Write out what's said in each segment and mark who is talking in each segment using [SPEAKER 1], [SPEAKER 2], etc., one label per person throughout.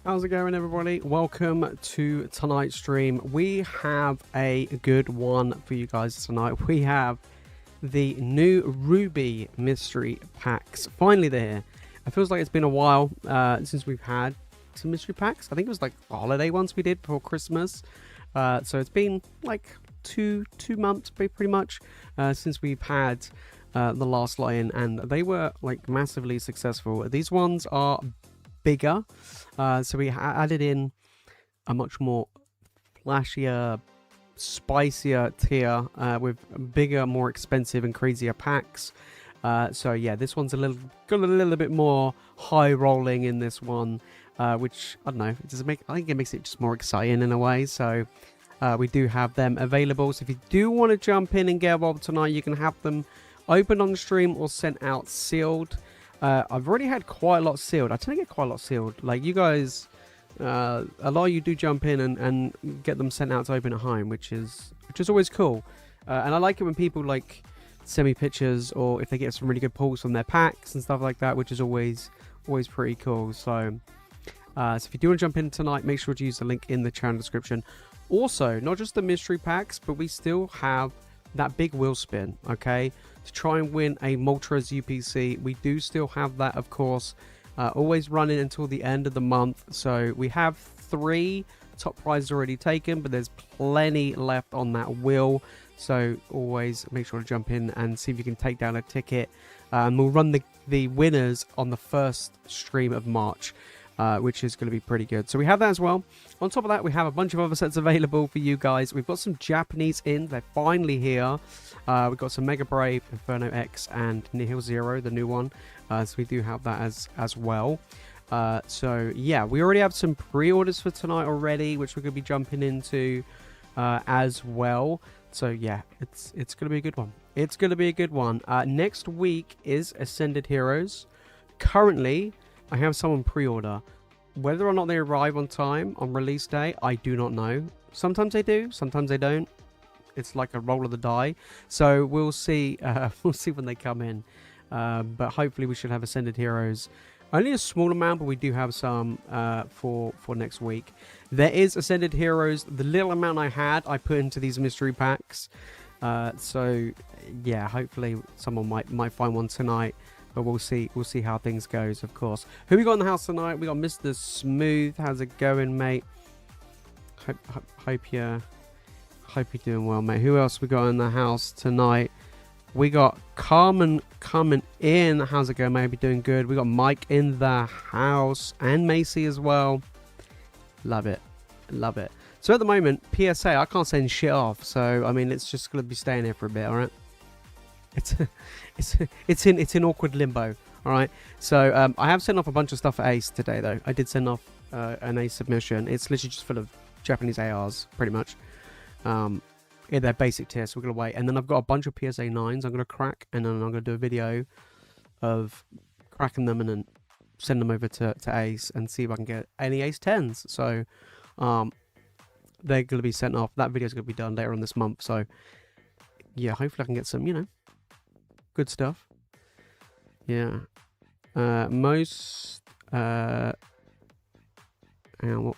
[SPEAKER 1] How's it going, everybody? Welcome to tonight's stream. We have a good one for you guys tonight. We have the new Ruby mystery packs. Finally, they're here. It feels like it's been a while since we've had some mystery packs. I think it was like the holiday ones we did before Christmas. So it's been like two months pretty much since we've had the last lot in, and they were like massively successful. These ones are bigger, so we added in a much more flashier, spicier tier with bigger, more expensive and crazier packs. So yeah, this one's got a little bit more high rolling in this one, which I don't know, I think it makes it just more exciting in a way. So we do have them available, so if you do want to jump in and get involved tonight, you can have them open on the stream or sent out sealed. I've already had quite a lot sealed. I tend to get quite a lot sealed. Like you guys, a lot of you do jump in and get them sent out to open at home, which is always cool. And I like it when people like send me pictures, or if they get some really good pulls from their packs and stuff like that, which is always pretty cool. So if you do want to jump in tonight, make sure to use the link in the channel description. Also, not just the mystery packs, but we still have that big wheel spin, okay, to try and win a Moltres UPC. We do still have that, of course, always running until the end of the month. So we have 3 top prizes already taken, but there's plenty left on that wheel. So always make sure to jump in and see if you can take down a ticket. And we'll run the winners on the first stream of March, which is going to be pretty good. So we have that as well. On top of that, we have a bunch of other sets available for you guys. We've got some Japanese in. They're finally here. We've got some Mega Brave, Inferno X, and Nihil Zero, the new one. So we do have that as well. So yeah, we already have some pre-orders for tonight already, which we're going to be jumping into as well. So yeah, it's going to be a good one. It's going to be a good one. Next week is Ascended Heroes. Currently, I have someone pre-order. Whether or not they arrive on time on release day, I do not know. Sometimes they do, sometimes they don't. It's like a roll of the die. So we'll see. We'll see when they come in. But hopefully we should have Ascended Heroes Only a small amount, but we do have some for next week. There is Ascended Heroes. The little amount I had, I put into these mystery packs. So yeah, hopefully someone might find one tonight. But we'll see how things goes, of course. Who we got in the house tonight? We got Mr. Smooth. How's it going, mate? Hope you're doing well, mate. Who else we got in the house tonight? We got Carmen coming in. How's it going, mate? Be doing good. We got Mike in the house and Macy as well. Love it. Love it. So at the moment, PSA, I can't send shit off. So I mean, it's just gonna be staying here for a bit, all right? It's in awkward limbo, all right. So I have sent off a bunch of stuff for Ace today, though. I did send off an Ace submission. It's literally just full of Japanese ARs, pretty much. In their basic tier, so we're gonna wait. And then I've got a bunch of PSA 9s I'm gonna crack, and then I'm gonna do a video of cracking them and then send them over to Ace and see if I can get any Ace 10s. So they're gonna be sent off. That video's gonna be done later on this month. So yeah, hopefully I can get some, good stuff. Yeah. Most hang on,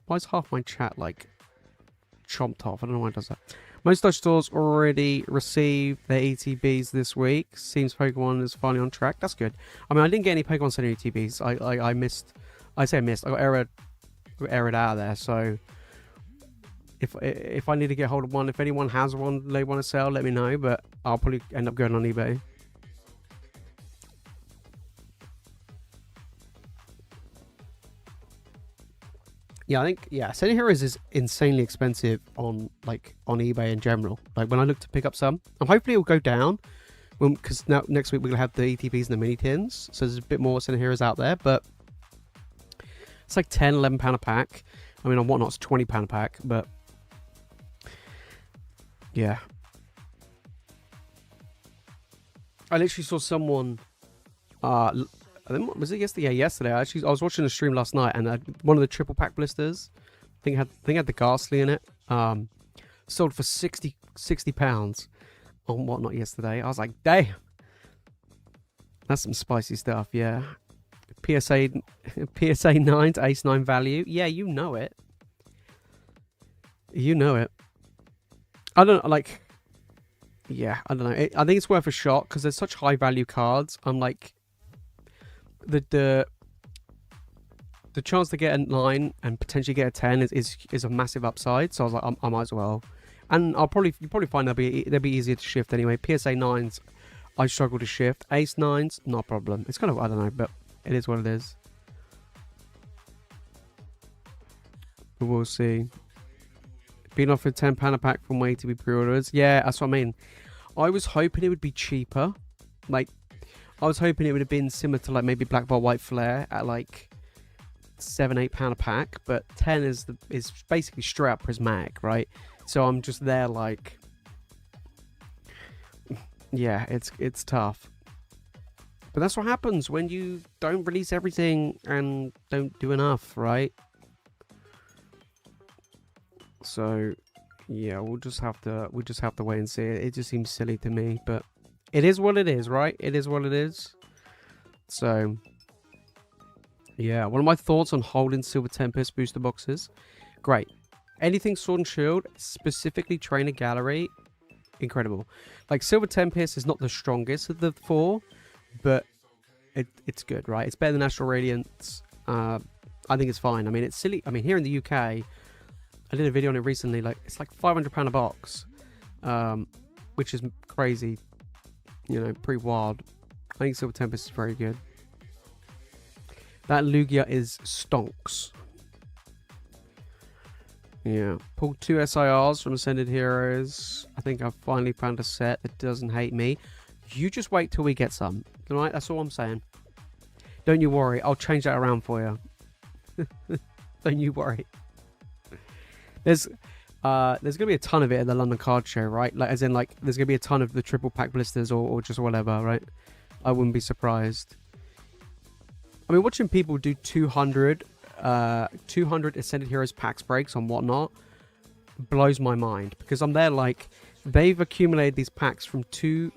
[SPEAKER 1] why is half my chat like chomped off? I don't know why it does that. Most Dutch stores already received their ETBs this week. Seems Pokemon is finally on track. That's good. I mean, I didn't get any Pokemon Center ETBs. I missed. I got errored out of there. So if I need to get hold of one, if anyone has one they want to sell, let me know. But I'll probably end up going on eBay. Yeah, I think Ascended Heroes is insanely expensive on eBay in general. Like when I look to pick up some, and hopefully it'll go down, because now next week we're gonna have the ETBs and the mini tins, so there's a bit more Ascended Heroes out there. But it's like £10-11 a pack. I mean, on Whatnot it's £20 a pack, but yeah. I literally saw someone. Was it yesterday? Yeah, yesterday. I was watching a stream last night, and one of the triple pack blisters, I think had the Ghastly in it. Sold for £60 on Whatnot yesterday. I was like, damn, that's some spicy stuff. Yeah, PSA 9 to Ace 9 value. Yeah, you know it. You know it. I don't like. Yeah, I don't know. I think it's worth a shot because there's such high value cards. I'm like. The chance to get a 9 and potentially get a 10 is a massive upside. So I was like, I might as well. And you probably find they'll be easier to shift anyway. PSA 9s, I struggle to shift. Ace 9s, not a problem. It's kind of, I don't know, but it is what it is. But we'll see. Being offered £10 a pack from way to be pre-orders. Yeah, that's what I mean. I was hoping it would be cheaper. Like, I was hoping it would have been similar to like maybe Black Ball White Flare at like £7-8 a pack, but 10 is basically straight up prismatic, right? So I'm just there like, yeah, it's tough. But that's what happens when you don't release everything and don't do enough, right? So yeah, we'll just have to wait and see. It just seems silly to me, but it is what it is, right? It is what it is. So, yeah. One of my thoughts on holding Silver Tempest booster boxes. Great. Anything Sword and Shield, specifically Trainer Gallery, incredible. Like, Silver Tempest is not the strongest of the 4, but it's good, right? It's better than Astral Radiance. I think it's fine. I mean, it's silly. I mean, here in the UK, I did a video on it recently. Like, it's like £500 a box, which is crazy. Pretty wild. I think Silver Tempest is very good. That Lugia is stonks. Yeah. Pulled 2 SIRs from Ascended Heroes. I think I've finally found a set that doesn't hate me. You just wait till we get some. Alright, that's all I'm saying. Don't you worry. I'll change that around for you. Don't you worry. There's gonna be a ton of it at the London Card Show, right? Like, as in, like, there's gonna be a ton of the triple pack blisters or just whatever, right? I wouldn't be surprised. I mean, watching people do 200 Ascended Heroes packs breaks on Whatnot blows my mind, because I'm there like, they've accumulated these packs from 2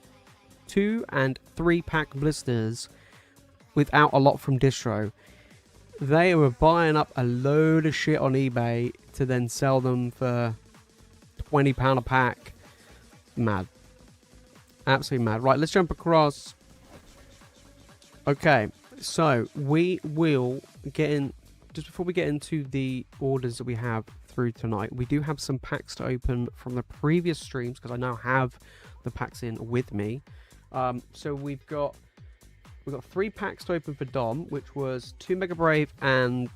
[SPEAKER 1] and 3 pack blisters without a lot from distro. They were buying up a load of shit on eBay to then sell them for £20 a pack. Mad. Absolutely mad. Right, let's jump across. Okay, so we will get in. Just before we get into the orders that we have through tonight, we do have some packs to open from the previous streams because I now have the packs in with me. So we've got 3 packs to open for Dom, which was 2 Mega Brave and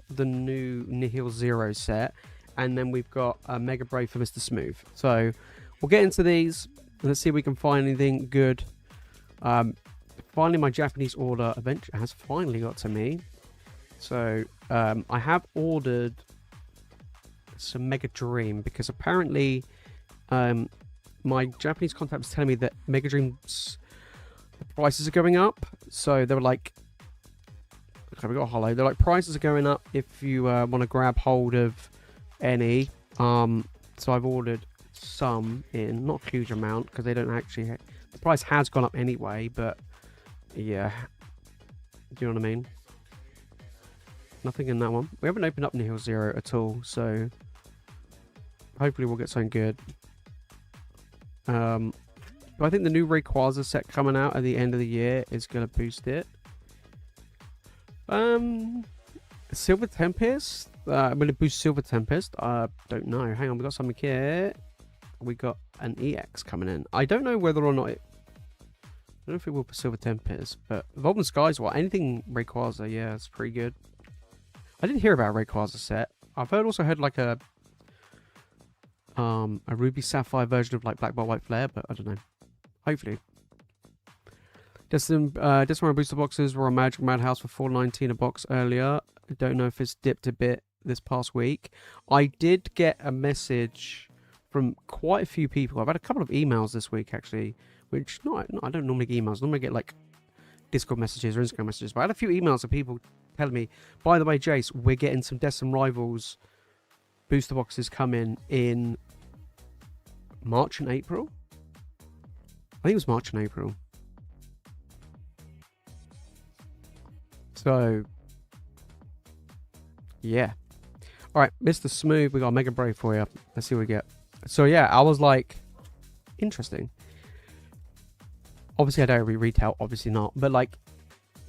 [SPEAKER 1] the new Nihil Zero set, and then we've got a Mega Brave for Mr. Smooth. So we'll get into these and let's see if we can find anything good. Finally, my Japanese order eventually has finally got to me. So I have ordered some Mega Dream because apparently my Japanese contact was telling me that Mega Dream's prices are going up. So they were like, okay, we got a hollow. They're like, prices are going up if you want to grab hold of any. So I've ordered some in, not a huge amount because they don't actually. The price has gone up anyway, but yeah, do you know what I mean? Nothing in that one. We haven't opened up Nihil Zero at all, so hopefully we'll get something good. But I think the new Rayquaza set coming out at the end of the year is going to boost it. Silver Tempest? Will it boost Silver Tempest? Don't know. Hang on, we got something here. We got an EX coming in. I don't know whether or not it... I don't know if it will for Silver Tempest, but Evolving Skies, what? Anything Rayquaza, yeah, it's pretty good. I didn't hear about a Rayquaza set. I've also heard like a Ruby Sapphire version of like Black Ball White Flare, but I don't know. Hopefully. Just one booster boxes were on Magic Madhouse for $4.19 a box earlier. I don't know if it's dipped a bit this past week. I did get a message from quite a few people. I've had a couple of emails this week actually, which I don't normally get emails. I normally get like Discord messages or Instagram messages, but I had a few emails of people telling me, by the way, Jace, we're getting some Destin Rivals booster boxes coming in March and April. I think it was March and April. So, yeah. Alright, Mr. Smooth, we got a Mega Brave for you. Let's see what we get. So, yeah, I was like, interesting. Obviously, I don't retail, obviously not. But, like,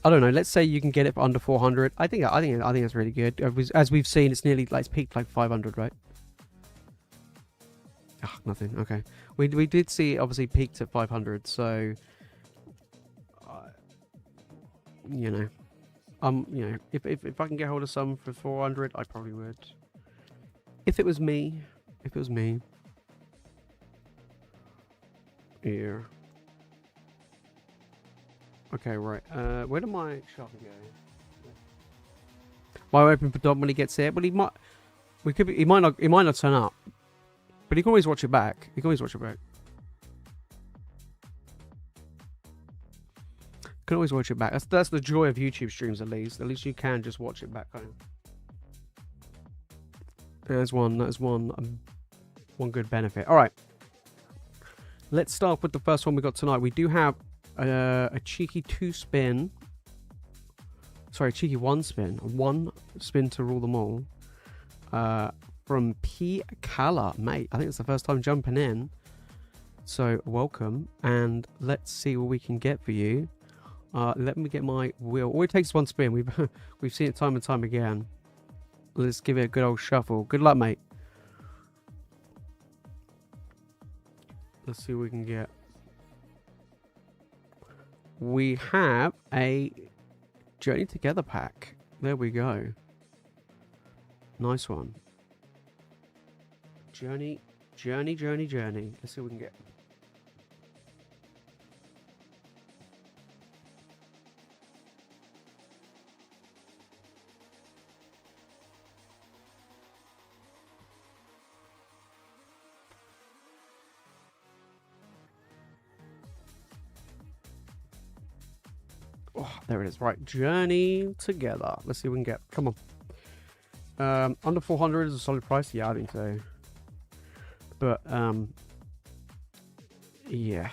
[SPEAKER 1] I don't know. Let's say you can get it for under 400. I think that's really good. As we've seen, it's nearly, like, it's peaked like 500, right? Ah, nothing. Okay. We did see, obviously, peaked at 500. So, you know. You know, if I can get hold of some for 400, I probably would. If it was me. Here. Okay, right. Where did my shop go? Why open for Dom when he gets here? Well, he might. He might not turn up. But he can always watch it back. Can always watch it back. That's the joy of YouTube streams, at least. At least you can just watch it back home. There's one. That is one good benefit. All right. Let's start with the first one we got tonight. We do have a cheeky 2-spin. Sorry, cheeky 1-spin. 1 spin to rule them all. From P. Calla, mate. I think it's the first time jumping in. So welcome, and let's see what we can get for you. Let me get my wheel. All it takes is 1 spin. We've seen it time and time again. Let's give it a good old shuffle. Good luck, mate. Let's see what we can get. We have a Journey Together pack. There we go. Nice one. Journey. Let's see what we can get. Oh, there it is. Right, Journey Together. Let's see what we can get. Come on. Under 400 is a solid price. Yeah, I think so. But yeah.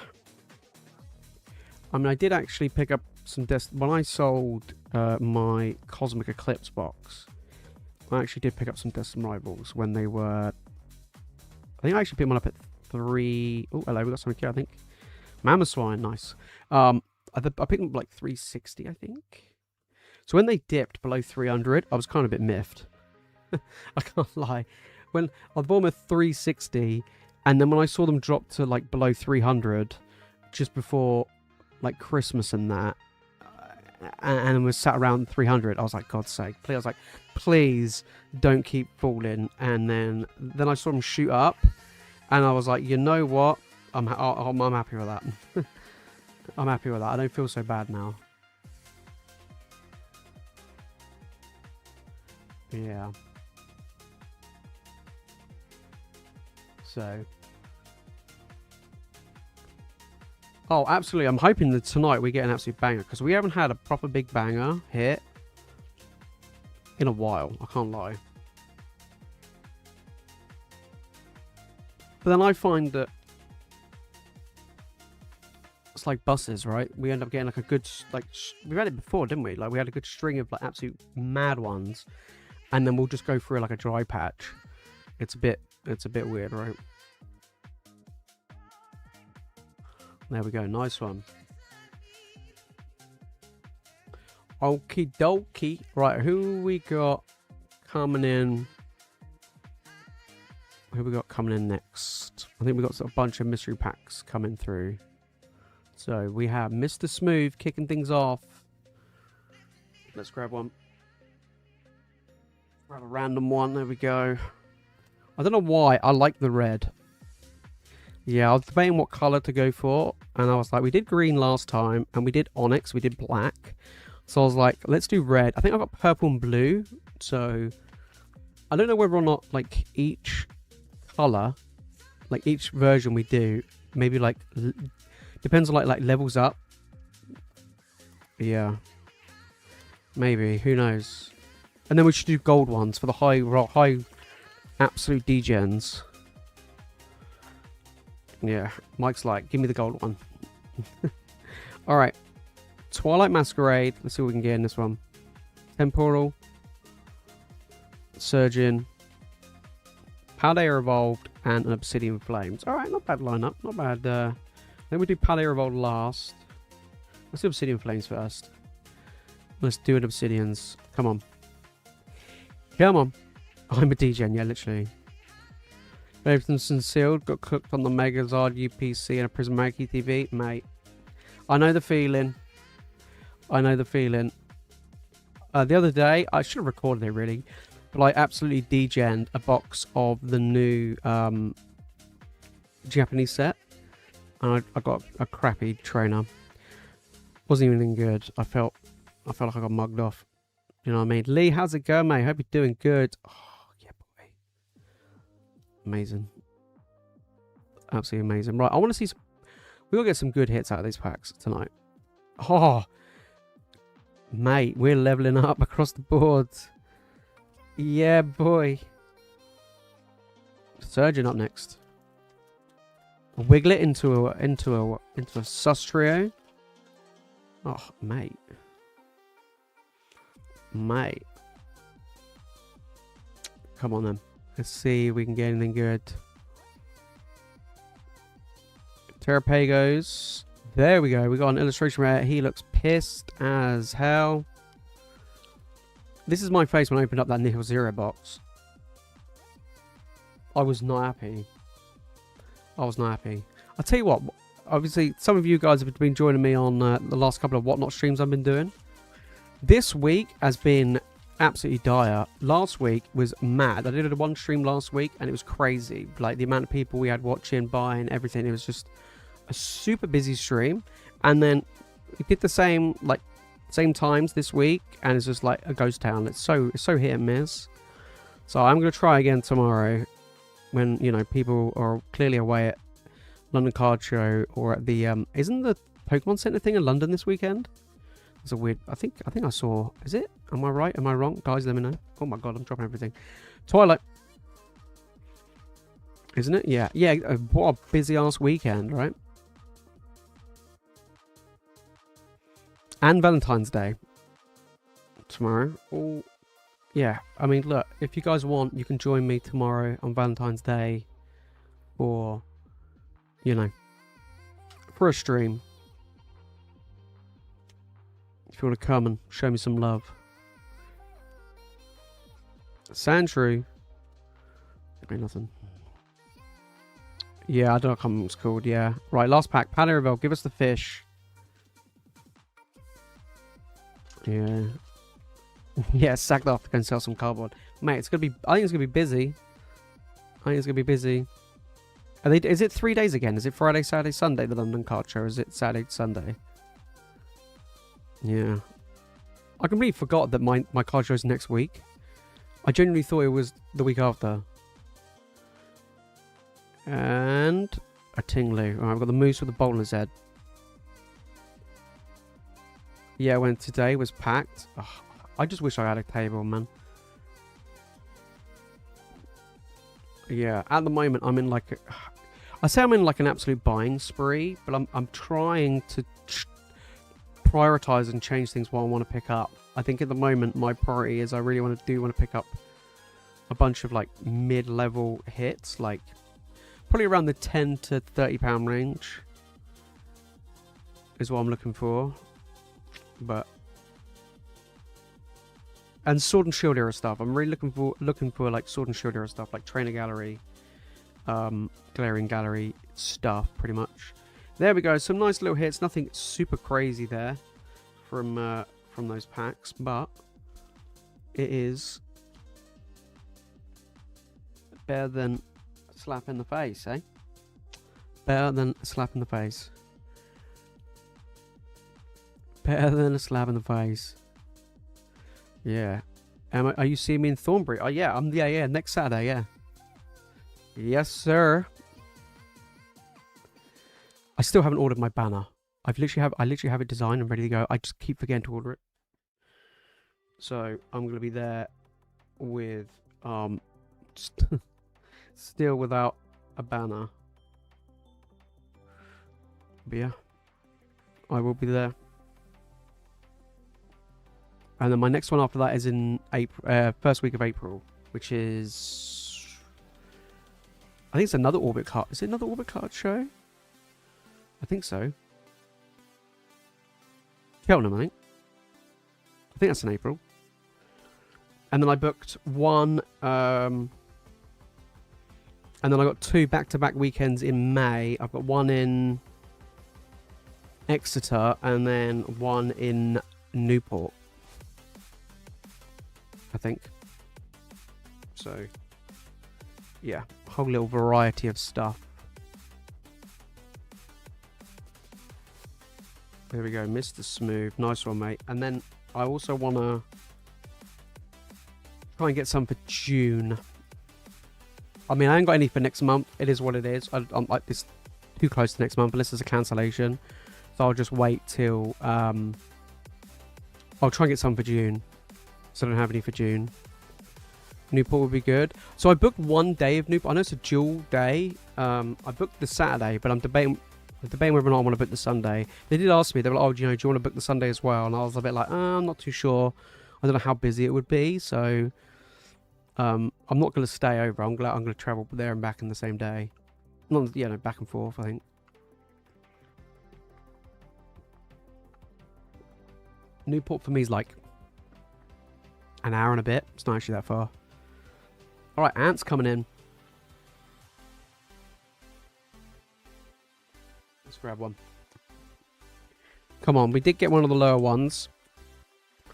[SPEAKER 1] I mean, I did actually pick up some when I sold my Cosmic Eclipse box, I actually did pick up some Destined Rivals when they were. I think I actually picked one up at 3. Oh, hello, we got something here. I think Mama Swine, nice. I picked them up like 360, I think. So when they dipped below 300, I was kind of a bit miffed. I can't lie. When I bought them at 360, and then when I saw them drop to like below 300, just before like Christmas and that, and was sat around 300, I was like, God's sake, please! I was like, please don't keep falling. And then I saw them shoot up, and I was like, you know what? I'm happy with that. I'm happy with that. I don't feel so bad now. Yeah. So. Oh, absolutely. I'm hoping that tonight we get an absolute banger, because we haven't had a proper big banger hit in a while. I can't lie. But then I find that it's like buses, right? We end up getting like a good, like, we've had it before, didn't we? Like, we had a good string of like absolute mad ones, and then we'll just go through like a dry patch. It's a bit weird, right? There we go, nice one. Okie dokie. Right, who we got coming in? Who we got coming in next? I think we got a bunch of mystery packs coming through. So we have Mr. Smooth kicking things off. Let's grab one. Grab a random one. There we go. I don't know why I like the red. Yeah, I was debating what colour to go for, and I was like, we did green last time, and we did onyx, we did black. So I was like, let's do red. I think I've got purple and blue, so I don't know whether or not, like, each colour, like, each version we do, maybe, like, depends on, like levels up. Yeah. Maybe, who knows. And then we should do gold ones for the high absolute degens. Yeah, Mike's like, give me the gold one. Alright. Twilight Masquerade. Let's see what we can get in this one. Temporal. Surgeon. Paldea Evolved. And an Obsidian Flames. Alright, not bad lineup. Not bad. Then we do Paldea Evolved last. Let's do Obsidian Flames first. Let's do an Obsidians. Come on. Come on. I'm a degen, yeah, literally. Everything's concealed, got cooked on the Megazord UPC and a Prismatic TV. Mate, I know the feeling. I know the feeling. The other day, I should have recorded it really, but I absolutely degened a box of the new Japanese set. And I got a crappy trainer. Wasn't even good. I felt like I got mugged off. You know what I mean? Lee, how's it going, mate? Hope you're doing good. Amazing. Absolutely amazing. Right, I want to see some... We'll get some good hits out of these packs tonight. Oh, mate, we're leveling up across the board. Yeah, boy. Surgeon up next. Wiggle it into a sus trio. Oh, mate. Mate. Come on then. Let's see if we can get anything good. Terrapagos. There we go. We got an illustration where he looks pissed as hell. This is my face when I opened up that Nihil Zero box. I was not happy. I was not happy. I'll tell you what. Obviously, some of you guys have been joining me on the last couple of Whatnot streams I've been doing. This week has been absolutely dire. Last week was mad. I did a one stream last week and it was crazy. Like the amount of people we had watching, buying, everything. It was just a super busy stream. And then we did the same times this week, and it's just like a ghost town. It's so hit and miss. So I'm gonna try again tomorrow when, you know, people are clearly away at London Card Show or at the isn't the Pokemon Center thing in London this weekend? It's a weird. I think I saw. Is it? Am I right? Am I wrong? Guys, let me know. Oh my god, I'm dropping everything. Twilight, isn't it? Yeah, yeah. What a busy ass weekend, right? And Valentine's Day. Tomorrow. Oh, yeah. I mean, look, if you guys want, you can join me tomorrow on Valentine's Day. Or, you know, for a stream. If you want to come and show me some love. Sandshrew. I mean, nothing. Yeah, I don't know what it's called. Yeah. Right, last pack. Palarivel, give us the fish. Yeah. Yeah, sacked off to go and sell some cardboard. Mate, it's going to be... I think it's going to be busy. Are they, is it 3 days again? Is it Friday, Saturday, Sunday, the London Card Show? Or is it Saturday, Sunday? Yeah. I completely forgot that my card show is next week. I genuinely thought it was the week after. And a Tinglu. Alright, I've got the moose with the bolt on his head. Yeah, when today was packed. Oh, I just wish I had a table, man. Yeah, at the moment I'm in like I say I'm in like an absolute buying spree, but I'm trying to prioritize and change things what I want to pick up. I think at the moment my priority is I really want to pick up a bunch of like mid-level hits, like probably around the £10 to £30 range is what I'm looking for. But and Sword and Shield era stuff. I'm really looking for like Sword and Shield era stuff, like Trainer Gallery, Glaring Gallery stuff, pretty much. There we go. Some nice little hits. Nothing super crazy there from those packs, but it is better than a slap in the face, eh? Better than a slap in the face. Better than a slap in the face. Yeah. Are you seeing me in Thornbury? Oh yeah, yeah, next Saturday, yeah. Yes, sir. I still haven't ordered my banner. I literally have it designed and ready to go. I just keep forgetting to order it. So I'm gonna be there with still without a banner. But yeah, I will be there. And then my next one after that is in April, first week of April, which is, I think it's another Orbit card. Is it another Orbit card show? I think so. Cheltenham, I think. I think that's in April. And then I booked one, and then I got 2 back-to-back weekends in May. I've got one in Exeter and then one in Newport, I think. So, yeah, a whole little variety of stuff. There we go, Mr. Smooth. Nice one, mate. And then I also want to try and get some for June. I mean, I ain't got any for next month. It is what it is. I'm like, it's too close to next month unless there's a cancellation. So I'll just wait till... I'll try and get some for June. So I don't have any for June. Newport would be good. So I booked 1 day of Newport. I know it's a dual day. I booked the Saturday, but I'm debating whether or not I want to book the Sunday. They did ask me. They were like, "Oh, do you want to book the Sunday as well?" And I was a bit like, "I'm not too sure. I don't know how busy it would be." So I'm not going to stay over. I'm going to travel there and back in the same day. Not, you know, back and forth, I think. Newport for me is like an hour and a bit. It's not actually that far. All right, Ant's coming in. Let's grab one. Come on, we did get one of the lower ones.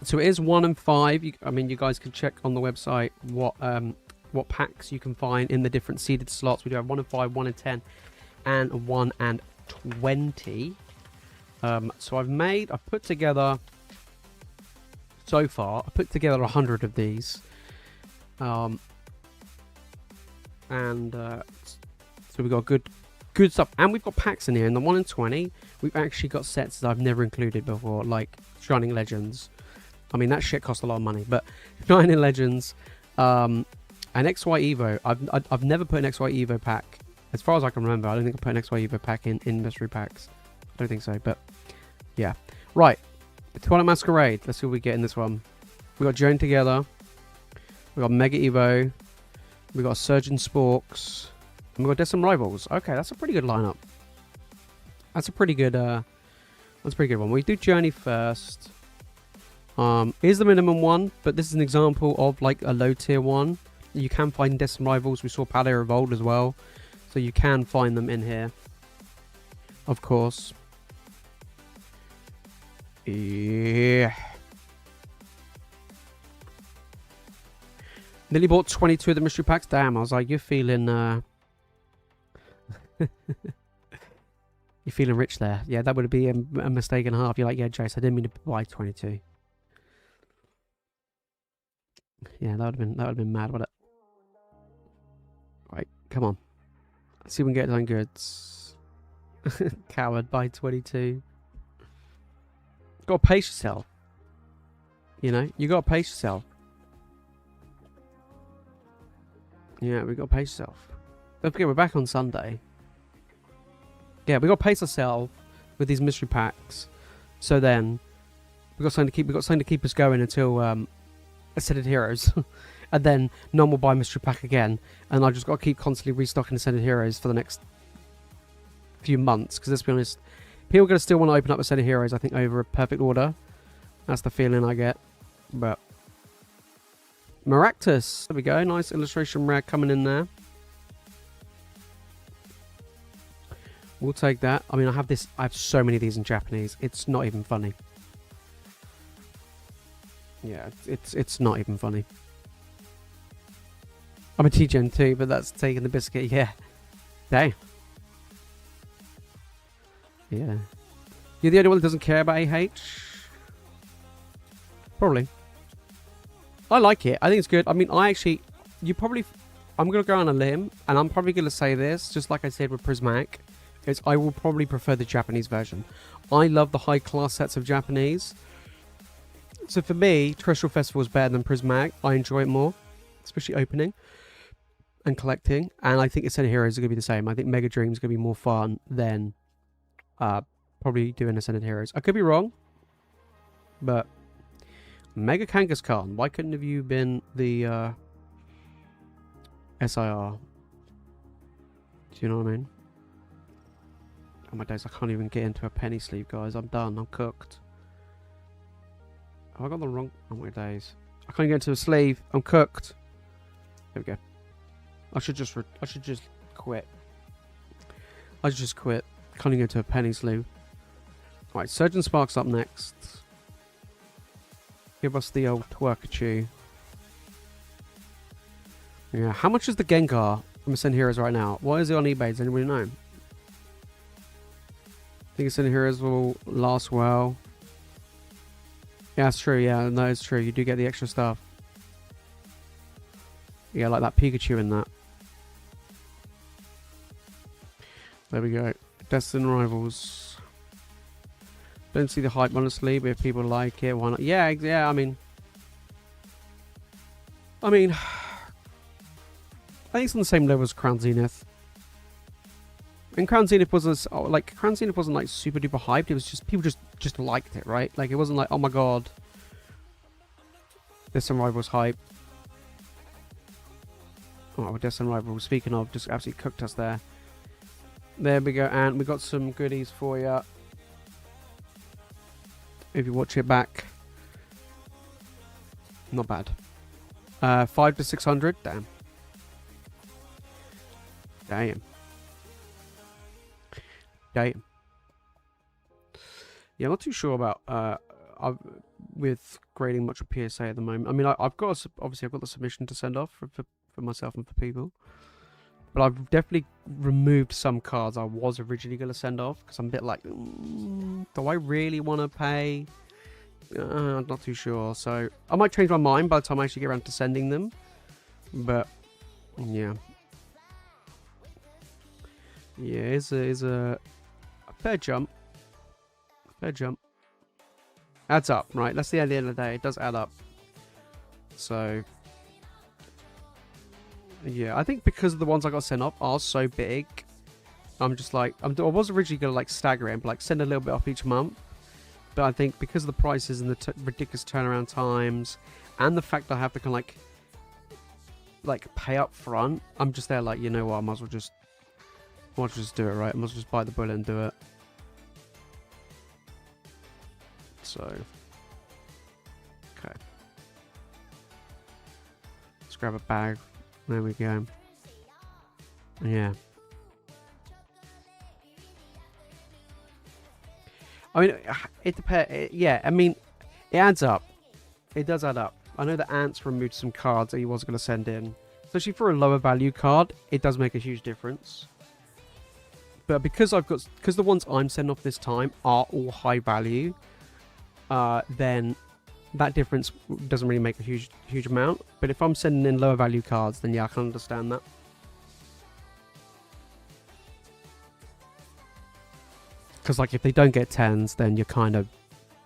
[SPEAKER 1] So it is 1 and 5. I mean, you guys can check on the website what packs you can find in the different seeded slots. We do have 1 and 5, 1 and 10, and 1 and 20. So I've put together, so far, I put together 100 of these. So we've got good stuff, and we've got packs in here. In the 1 and 20, we've actually got sets that I've never included before, like Shining Legends. I mean, that shit cost a lot of money, but Shining Legends, and XY Evo. I've never put an XY Evo pack, as far as I can remember. I don't think I put an XY Evo pack in mystery packs. I don't think so, but yeah. Right, Twilight Masquerade. Let's see what we get in this one. We got Join Together. We got Mega Evo. We got Surgeon Sporks. And we got Decim Rivals. Okay, that's a pretty good lineup. That's a pretty good one. We do Journey first. Is the minimum one, but this is an example of like a low tier one. You can find Decim Rivals. We saw Paleo Revolt as well. So you can find them in here. Of course. Yeah. Nearly bought 22 of the mystery packs. Damn, I was like, you're feeling you're feeling rich there. Yeah, that would be a mistake and a half. You're like, yeah, Jace, I didn't mean to buy 22. Yeah, that would have been mad, wouldn't it? Right, come on. Let's see if we can get done goods. Coward, buy 22. Got to pace yourself. You know, you got to pace yourself. Yeah, we got to pace yourself. Don't forget, we're back on Sunday. Yeah, we got to pace ourselves with these mystery packs. So then, we got something to keep us going until Ascended Heroes, and then no one will buy mystery pack again. And I just got to keep constantly restocking Ascended Heroes for the next few months. Because let's be honest, people are going to still want to open up Ascended Heroes, I think, over a Perfect Order. That's the feeling I get. But Maractus, there we go. Nice illustration rare coming in there. We'll take that. I mean, I have so many of these in Japanese. It's not even funny. Yeah, it's not even funny. I'm a T-Gen too, but that's taking the biscuit. Yeah. Dang. Yeah. You're the only one that doesn't care about AH? Probably. I like it. I think it's good. I mean, I'm going to go on a limb, and I'm probably going to say this, just like I said with Prismatic, is I will probably prefer the Japanese version. I love the high-class sets of Japanese. So for me, Terrestrial Festival is better than Prismatic. I enjoy it more, especially opening and collecting. And I think Ascended Heroes are going to be the same. I think Mega Dream is going to be more fun than probably doing Ascended Heroes. I could be wrong, but Mega Kangaskhan, why couldn't have you been the SIR? Do you know what I mean? Oh my days, I can't even get into a penny sleeve, guys. I'm done. I'm cooked. Have I got the wrong... Oh my days. I can't get into a sleeve. I'm cooked. There we go. I should just quit. I should just quit. Can't even get into a penny sleeve. Alright, Surgeon Sparks up next. Give us the old Twerkachu. Yeah, how much is the Gengar from Ascended Heroes right now? What is it on eBay? Does anybody know? I think Ascended Heroes will last well. Yeah, that's true. Yeah, no, it's true. You do get the extra stuff. Yeah, like that Pikachu in that. There we go. Destin Rivals. Don't see the hype, honestly, but if people like it, why not? Yeah, yeah, I mean, I think it's on the same level as Crown Zenith. And Crown Zenith wasn't like super duper hyped. It was just people just liked it, right? Like it wasn't like, oh my god, there's some Rivals hype. Oh, with Destin Rivals, speaking of, just absolutely cooked us there. There we go, and we got some goodies for you. If you watch it back, not bad. 5 to 600, damn. Damn. Damn. Yeah, I'm not too sure about with grading much of PSA at the moment. I mean, obviously I've got the submission to send off for myself and for people, but I've definitely removed some cards I was originally going to send off because I'm a bit like, do I really want to pay? I'm not too sure, so I might change my mind by the time I actually get around to sending them. But yeah, it's a fair jump. Fair jump. Adds up, right? That's the end of the day. It does add up. So yeah, I think because the ones I got sent off are so big, I'm just like, I was originally gonna like stagger it and like send a little bit off each month, But I think because of the prices and the ridiculous turnaround times, and the fact that I have to kind of like pay up front, I'm just there like, you know what, I might as well just do it, right? I might as well just bite the bullet and do it. So, okay. Let's grab a bag. There we go. Yeah. I mean, it depends. Yeah, I mean, it adds up. It does add up. I know that Ants removed some cards that he was going to send in. Especially for a lower value card, it does make a huge difference. But because the ones I'm sending off this time are all high value, then that difference doesn't really make a huge amount. But if I'm sending in lower value cards, then yeah, I can understand that. Because like if they don't get 10s, then you're kind of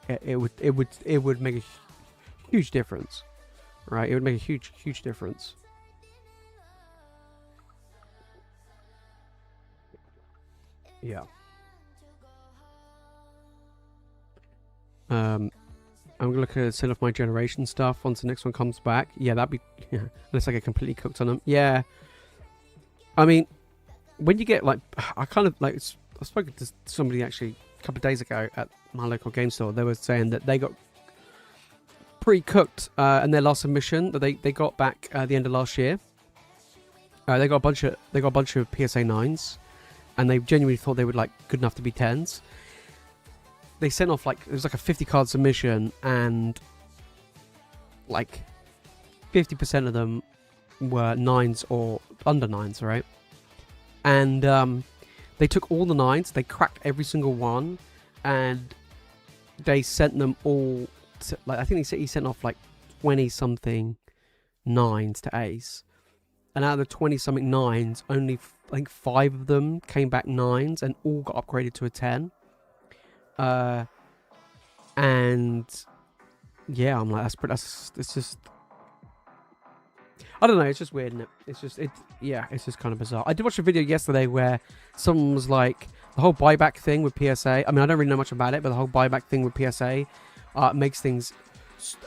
[SPEAKER 1] it would make a huge difference, right? It would make a huge difference. Yeah. I'm gonna look at send off my generation stuff once the next one comes back. Yeah, that'd be unless I get completely cooked on them. Yeah. I mean, when you get like, I kind of like. I spoke to somebody actually a couple of days ago at my local game store. They were saying that they got pre-cooked in their last submission that they got back at the end of last year. They got a bunch of PSA 9s, and they genuinely thought they were like good enough to be 10s. They sent off like it was like a 50 card submission, and like 50% of them were 9s or under 9s, right? And they took all the 9s, they cracked every single one, and they sent them all to, like, I think he sent off like 20-something 9s to Ace. And out of the 20-something 9s, only I think 5 of them came back 9s and all got upgraded to a 10. And yeah, I'm like, it's just, I don't know, it's just weird, isn't it? It's just kind of bizarre. I did watch a video yesterday where someone was like, the whole buyback thing with PSA, I mean, I don't really know much about it, but the whole buyback thing with PSA makes things,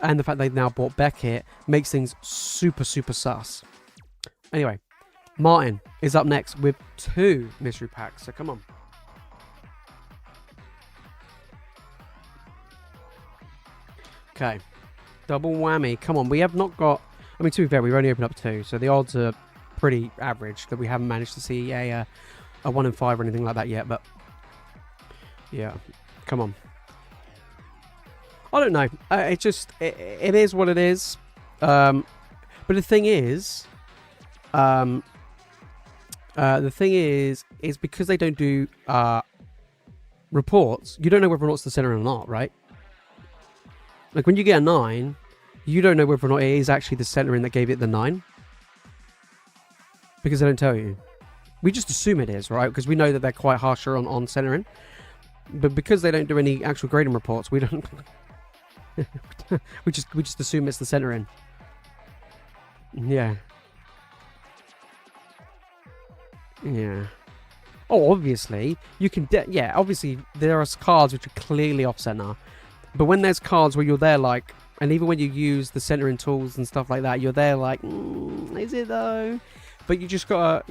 [SPEAKER 1] and the fact they've now bought Beckett, makes things super sus. Anyway, Martin is up next with 2 mystery packs, so come on. Okay, double whammy, come on, we have not got, I mean, to be fair, we've only opened up 2, so the odds are pretty average that we haven't managed to see a 1 in 5 or anything like that yet, but yeah, come on. I don't know. It is what it is. But the thing is, is because they don't do reports, you don't know whether or not it's the center or not, right? Like when you get a 9, you don't know whether or not it is actually the centering that gave it the 9. Because they don't tell you. We just assume it is, right? Because we know that they're quite harsher on centering. But because they don't do any actual grading reports, we don't... we just assume it's the centering. Yeah. Yeah. Oh, obviously, you can... yeah, obviously, there are cards which are clearly off-center. But when there's cards where you're there like... And even when you use the centering tools and stuff like that, you're there like, is it though? But you just gotta,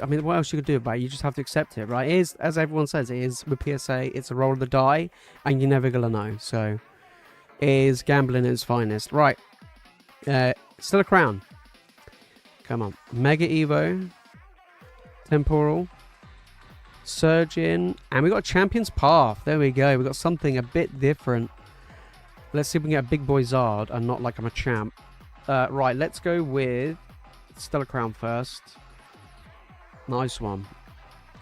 [SPEAKER 1] I mean, what else you could do about it? You just have to accept it, right? It is, as everyone says, it is with PSA, it's a roll of the die, and you're never gonna know. So, it is gambling at its finest. Right. Still a crown. Come on. Mega Evo. Temporal. Surgeon. And we got Champion's Path. There we go. We got something a bit different. Let's see if we can get a big boy Zard and not like I'm a champ. Right, let's go with Stellar Crown first. Nice one.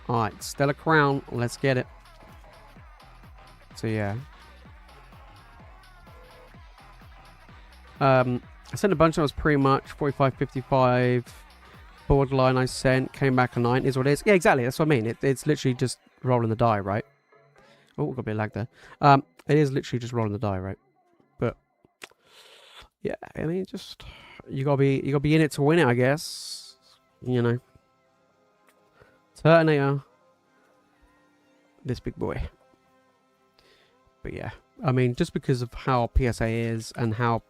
[SPEAKER 1] Alright, Stellar Crown. Let's get it. So, yeah. I sent a bunch that was pretty much 45, 55. Borderline I sent. Came back a 9. Is what it is. Yeah, exactly. That's what I mean. It's literally just rolling the die, right? Oh, got a bit of lag there. It is literally just rolling the die, right? But yeah, I mean, just you gotta be in it to win it, I guess. You know. Turtonator. This big boy. But yeah. I mean, just because of how PSA is and how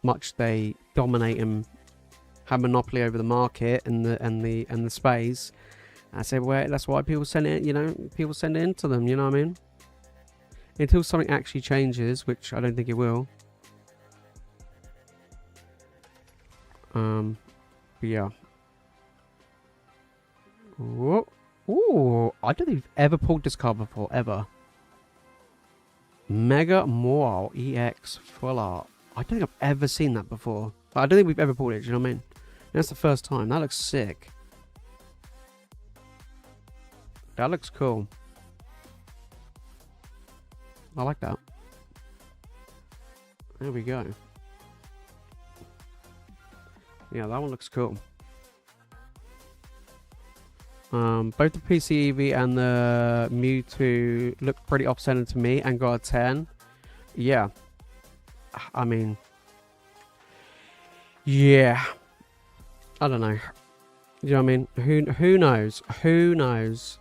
[SPEAKER 1] much they dominate and have monopoly over the market and the space. I say, well, that's why people send it. You know, people send it into them. You know what I mean? Until something actually changes, which I don't think it will. But yeah. Whoa. Ooh, I don't think we've ever pulled this card before, ever. Mega Moral EX Full Art. I don't think I've ever seen that before. I don't think we've ever pulled it, do you know what I mean? That's the first time. That looks sick. That looks cool. I like that. There we go. Yeah, that one looks cool. Both the PC Eevee and the Mewtwo look pretty off-center to me and got a 10. Yeah. I mean... yeah. I don't know. You know what I mean? Who knows? Who knows?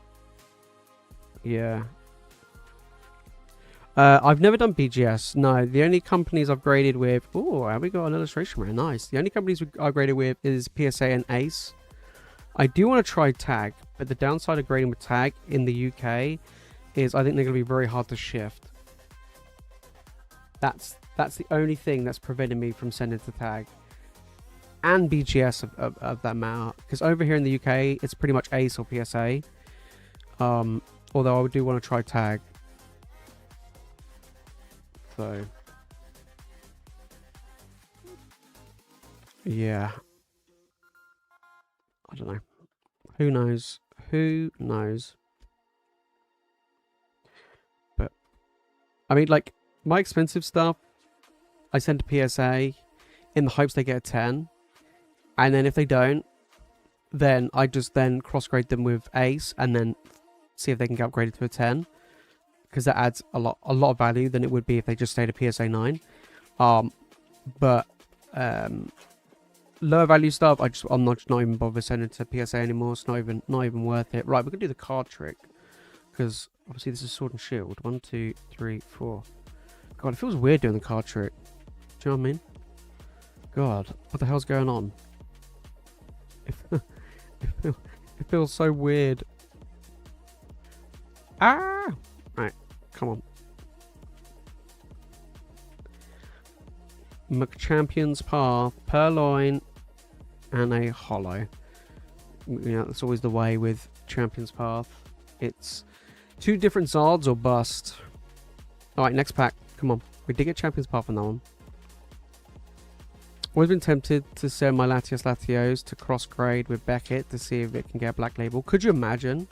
[SPEAKER 1] Yeah. I've never done BGS. No, the only companies I've graded with... oh, have we got an illustration rare? Nice. The only companies I've graded with is PSA and Ace. I do want to try Tag, but the downside of grading with Tag in the UK is I think they're going to be very hard to shift. That's the only thing that's preventing me from sending to Tag. And BGS of that matter. Because over here in the UK, it's pretty much Ace or PSA. Although I do want to try Tag. So... yeah. I don't know. Who knows? Who knows? But, I mean, like, my expensive stuff, I send to PSA in the hopes they get a 10. And then if they don't, then I just then cross-grade them with Ace and then see if they can get upgraded to a 10. Because that adds a lot of value than it would be if they just stayed at PSA 9. Lower value stuff, I'm not even bothered sending to PSA anymore. It's not even worth it. Right, we're gonna do the card trick because obviously this is Sword and Shield. 1, 2, 3, 4. God, it feels weird doing the card trick. Do you know what I mean? God, what the hell's going on? It feels so weird. Ah! Right, come on. McChampion's Path, Purloin, and a Hollow. You know, that's always the way with Champion's Path. It's 2 different Zards or bust. Alright, next pack. Come on. We did get Champion's Path on that one. Always been tempted to send my Latios Latios to cross-grade with Beckett to see if it can get a black label. Could you imagine?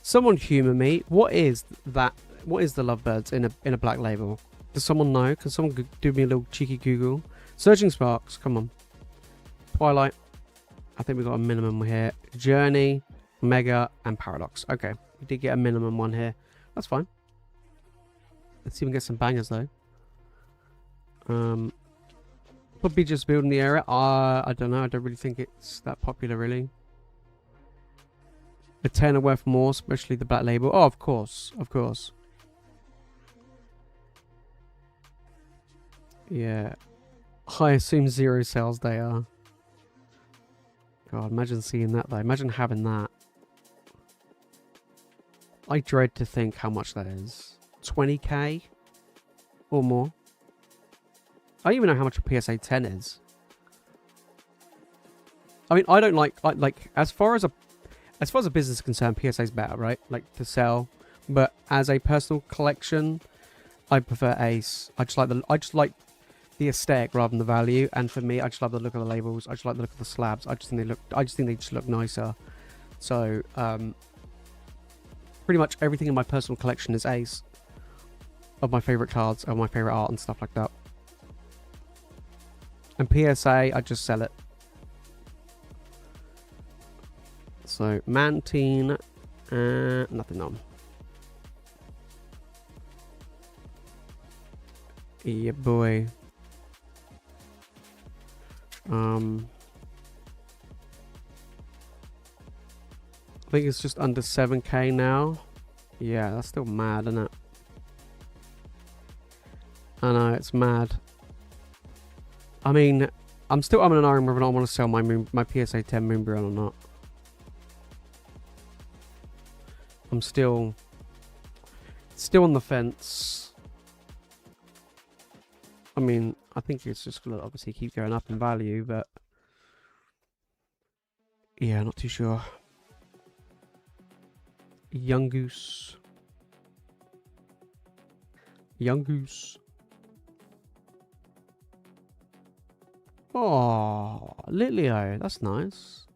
[SPEAKER 1] Someone humour me. What is that? What is the Lovebirds in a black label? Does someone know? Can someone do me a little cheeky Google? Surging Sparks, come on. Twilight. I think we got a minimum here. Journey, Mega, and Paradox. Okay, we did get a minimum one here. That's fine. Let's see if we can get some bangers though. Probably just building the area. I don't know. I don't really think it's that popular, really. The 10 are worth more, especially the black label. Oh, of course, of course. Yeah, I assume 0 sales they are. God, imagine seeing that though. Imagine having that. I dread to think how much that is. 20k or more. I don't even know how much a PSA 10 is. I mean, I don't like as far as a business is concerned, PSA is better, right? Like to sell, but as a personal collection, I prefer Ace. I just like the aesthetic rather than the value, and for me, I just love the look of the labels. I just like the look of the slabs. I just think they just look nicer. So pretty much everything in my personal collection is Ace, of my favorite cards, of my favorite art and stuff like that. And PSA, I just sell it. So Mantine, nothing on. Yeah, boy. I think it's just under 7k now. Yeah, that's still mad, isn't it? I know, it's mad. I mean, I'm still umming and ahhing whether or not I want to sell my PSA 10 Moonbrion or not. I'm still on the fence. I mean, I think it's just going to obviously keep going up in value, but yeah, not too sure. Young Goose. Young Goose. Oh, Litleo, that's nice.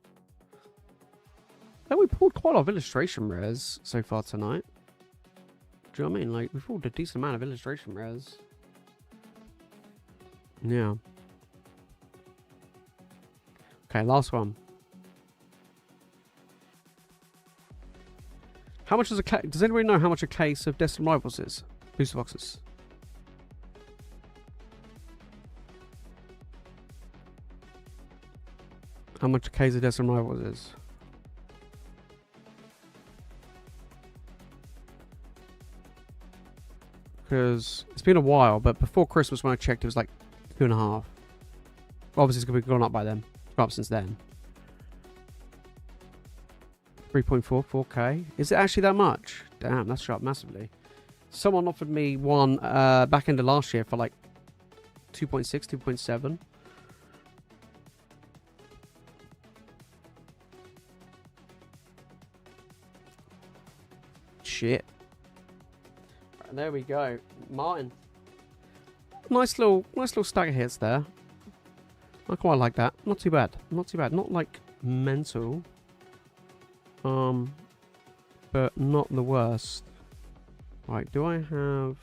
[SPEAKER 1] Hey, we pulled quite a lot of illustration rares so far tonight. Do you know what I mean? Like, we pulled a decent amount of illustration rares. Yeah. Okay, last one. How much is a case? Does anybody know how much a case of Destined Rivals is? Booster boxes. How much a case of Destined Rivals is? Because it's been a while, but before Christmas when I checked, it was like 2.5. Obviously, it's going to be gone up by then. It's gone up since then. 3.4, 4K. Is it actually that much? Damn, that's shot massively. Someone offered me one back end of last year for like 2.6, 2.7. Shit. Right, there we go. Martin. Nice little stack of hits there. I quite like that. Not too bad. Not too bad. Not like mental. But not the worst. Right, do I have...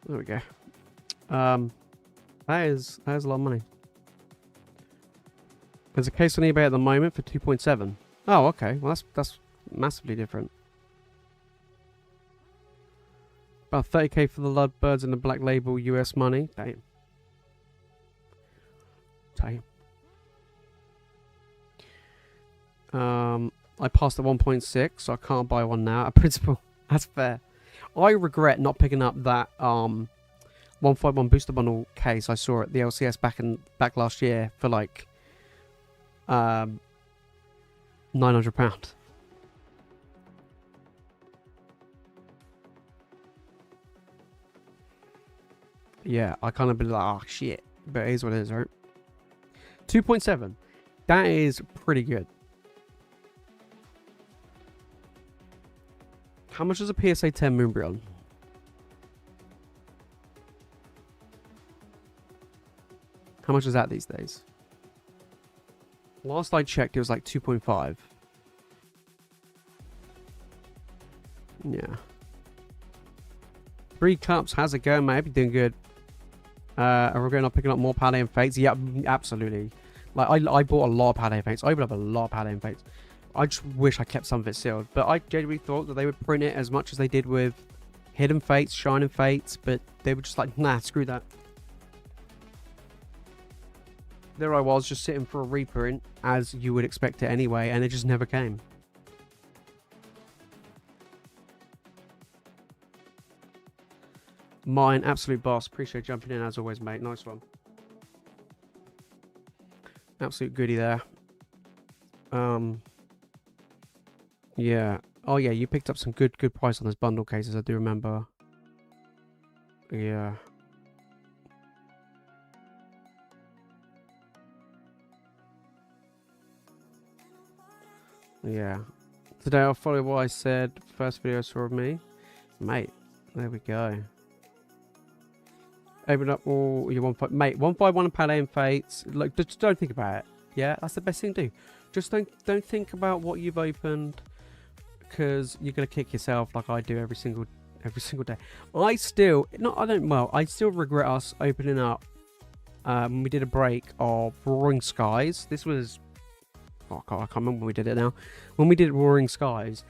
[SPEAKER 1] There we go. That is a lot of money. There's a case on eBay at the moment for 2.7. Oh, okay. Well, that's massively different. About 30k for the Ludbirds and the Black Label US money. Damn. I passed at 1.6, so I can't buy one now. At principle, that's fair. I regret not picking up that 151 booster bundle case I saw at the LCS back last year for like £900. Yeah, I kind of be like, oh shit, but it is what it is, right? 2.7. That is pretty good. How much is a PSA 10 Moonbrion? How much is that these days? Last I checked, it was like 2.5. Yeah. 3 cups. How's it going, mate? Hope you're doing good. Are we going to picking up more Paladin Fates? Yeah, absolutely. Like, I bought a lot of Paladin Fates. I opened up a lot of Paladin Fates. I just wish I kept some of it sealed. But I genuinely thought that they would print it as much as they did with Hidden Fates, Shining Fates. But they were just like, nah, screw that. There I was, just sitting for a reprint, as you would expect it anyway. And it just never came. Mine, absolute boss. Appreciate jumping in as always, mate. Nice one. Absolute goodie there. Yeah. Oh yeah, you picked up some good price on those bundle cases, I do remember. Yeah. Yeah. Today I'll follow what I said. First video I saw of me. Mate, there we go. Open up all your 151. Mate, 151 and Paladin Fates. Look, just don't think about it. Yeah, that's the best thing to do. Just don't think about what you've opened. because you're gonna kick yourself like I do every single day. I still regret us opening up when we did a break of Roaring Skies. This was, I can't remember when we did it now. When we did Roaring Skies,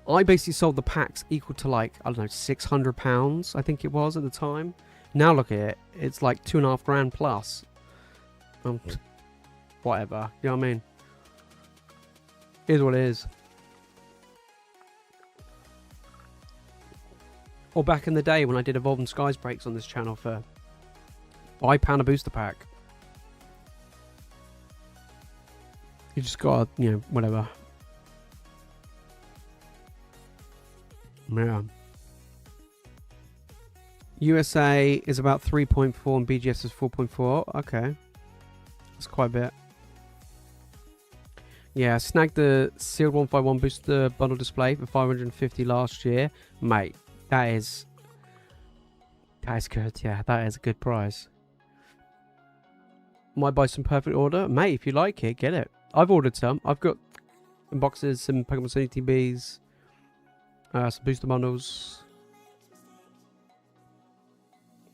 [SPEAKER 1] I basically sold the packs equal to like, I don't know, £600, I think it was at the time. Now look at it, it's like $2.5 grand plus. Whatever, you know what I mean? It is what it is. Or back in the day when I did Evolving Skies breaks on this channel for £5 a booster pack. You just gotta, you know, whatever. Yeah. USA is about 3.4 and BGS is 4.4. Okay. That's quite a bit. Yeah, snagged the sealed 151 booster bundle display for 550 last year. Mate, that is good. Yeah, that is a good price. Might buy some perfect order. Mate, if you like it, get it. I've ordered some. I've got some boxes, some Pokemon City TBs, some booster bundles.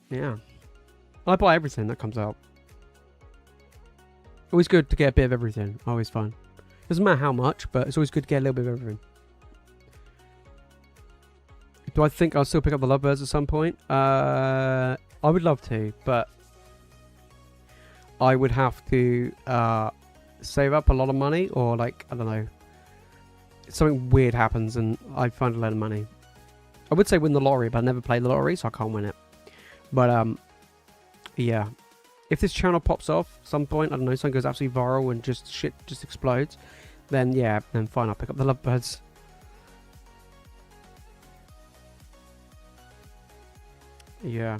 [SPEAKER 1] Yeah. I buy everything that comes out. Always good to get a bit of everything. Always fun. Doesn't matter how much, but it's always good to get a little bit of everything. Do I think I'll still pick up the Lovebirds at some point? I would love to, but I would have to save up a lot of money, or like, I don't know, something weird happens and I find a lot of money. I would say win the lottery, but I never played the lottery, so I can't win it. But yeah, if this channel pops off at some point, I don't know, something goes absolutely viral and just shit just explodes, then yeah, then fine, I'll pick up the Lovebirds. Yeah.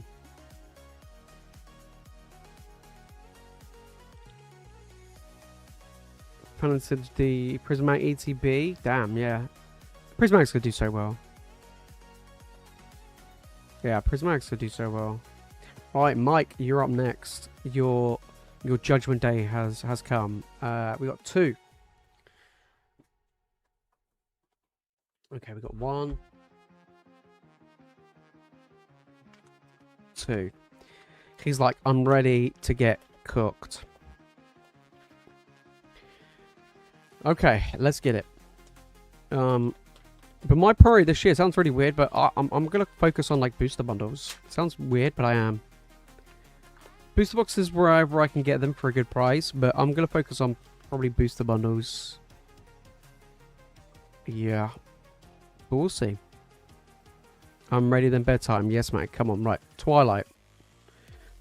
[SPEAKER 1] Penalty the Prismatic ETB. Damn, yeah. Prismatic's gonna do so well. Yeah, Prismatic's gonna do so well. Alright, Mike, you're up next. Your judgment day has come. We got 2. Okay, we got 1, 2. He's like, I'm ready to get cooked. Okay, let's get it. But my priority this year sounds really weird, but I'm gonna focus on like booster bundles. It sounds weird, but I am. Booster boxes wherever I can get them for a good price, but I'm gonna focus on probably booster bundles. Yeah, but we'll see. I'm ready then bedtime. Yes, mate. Come on, right. Twilight,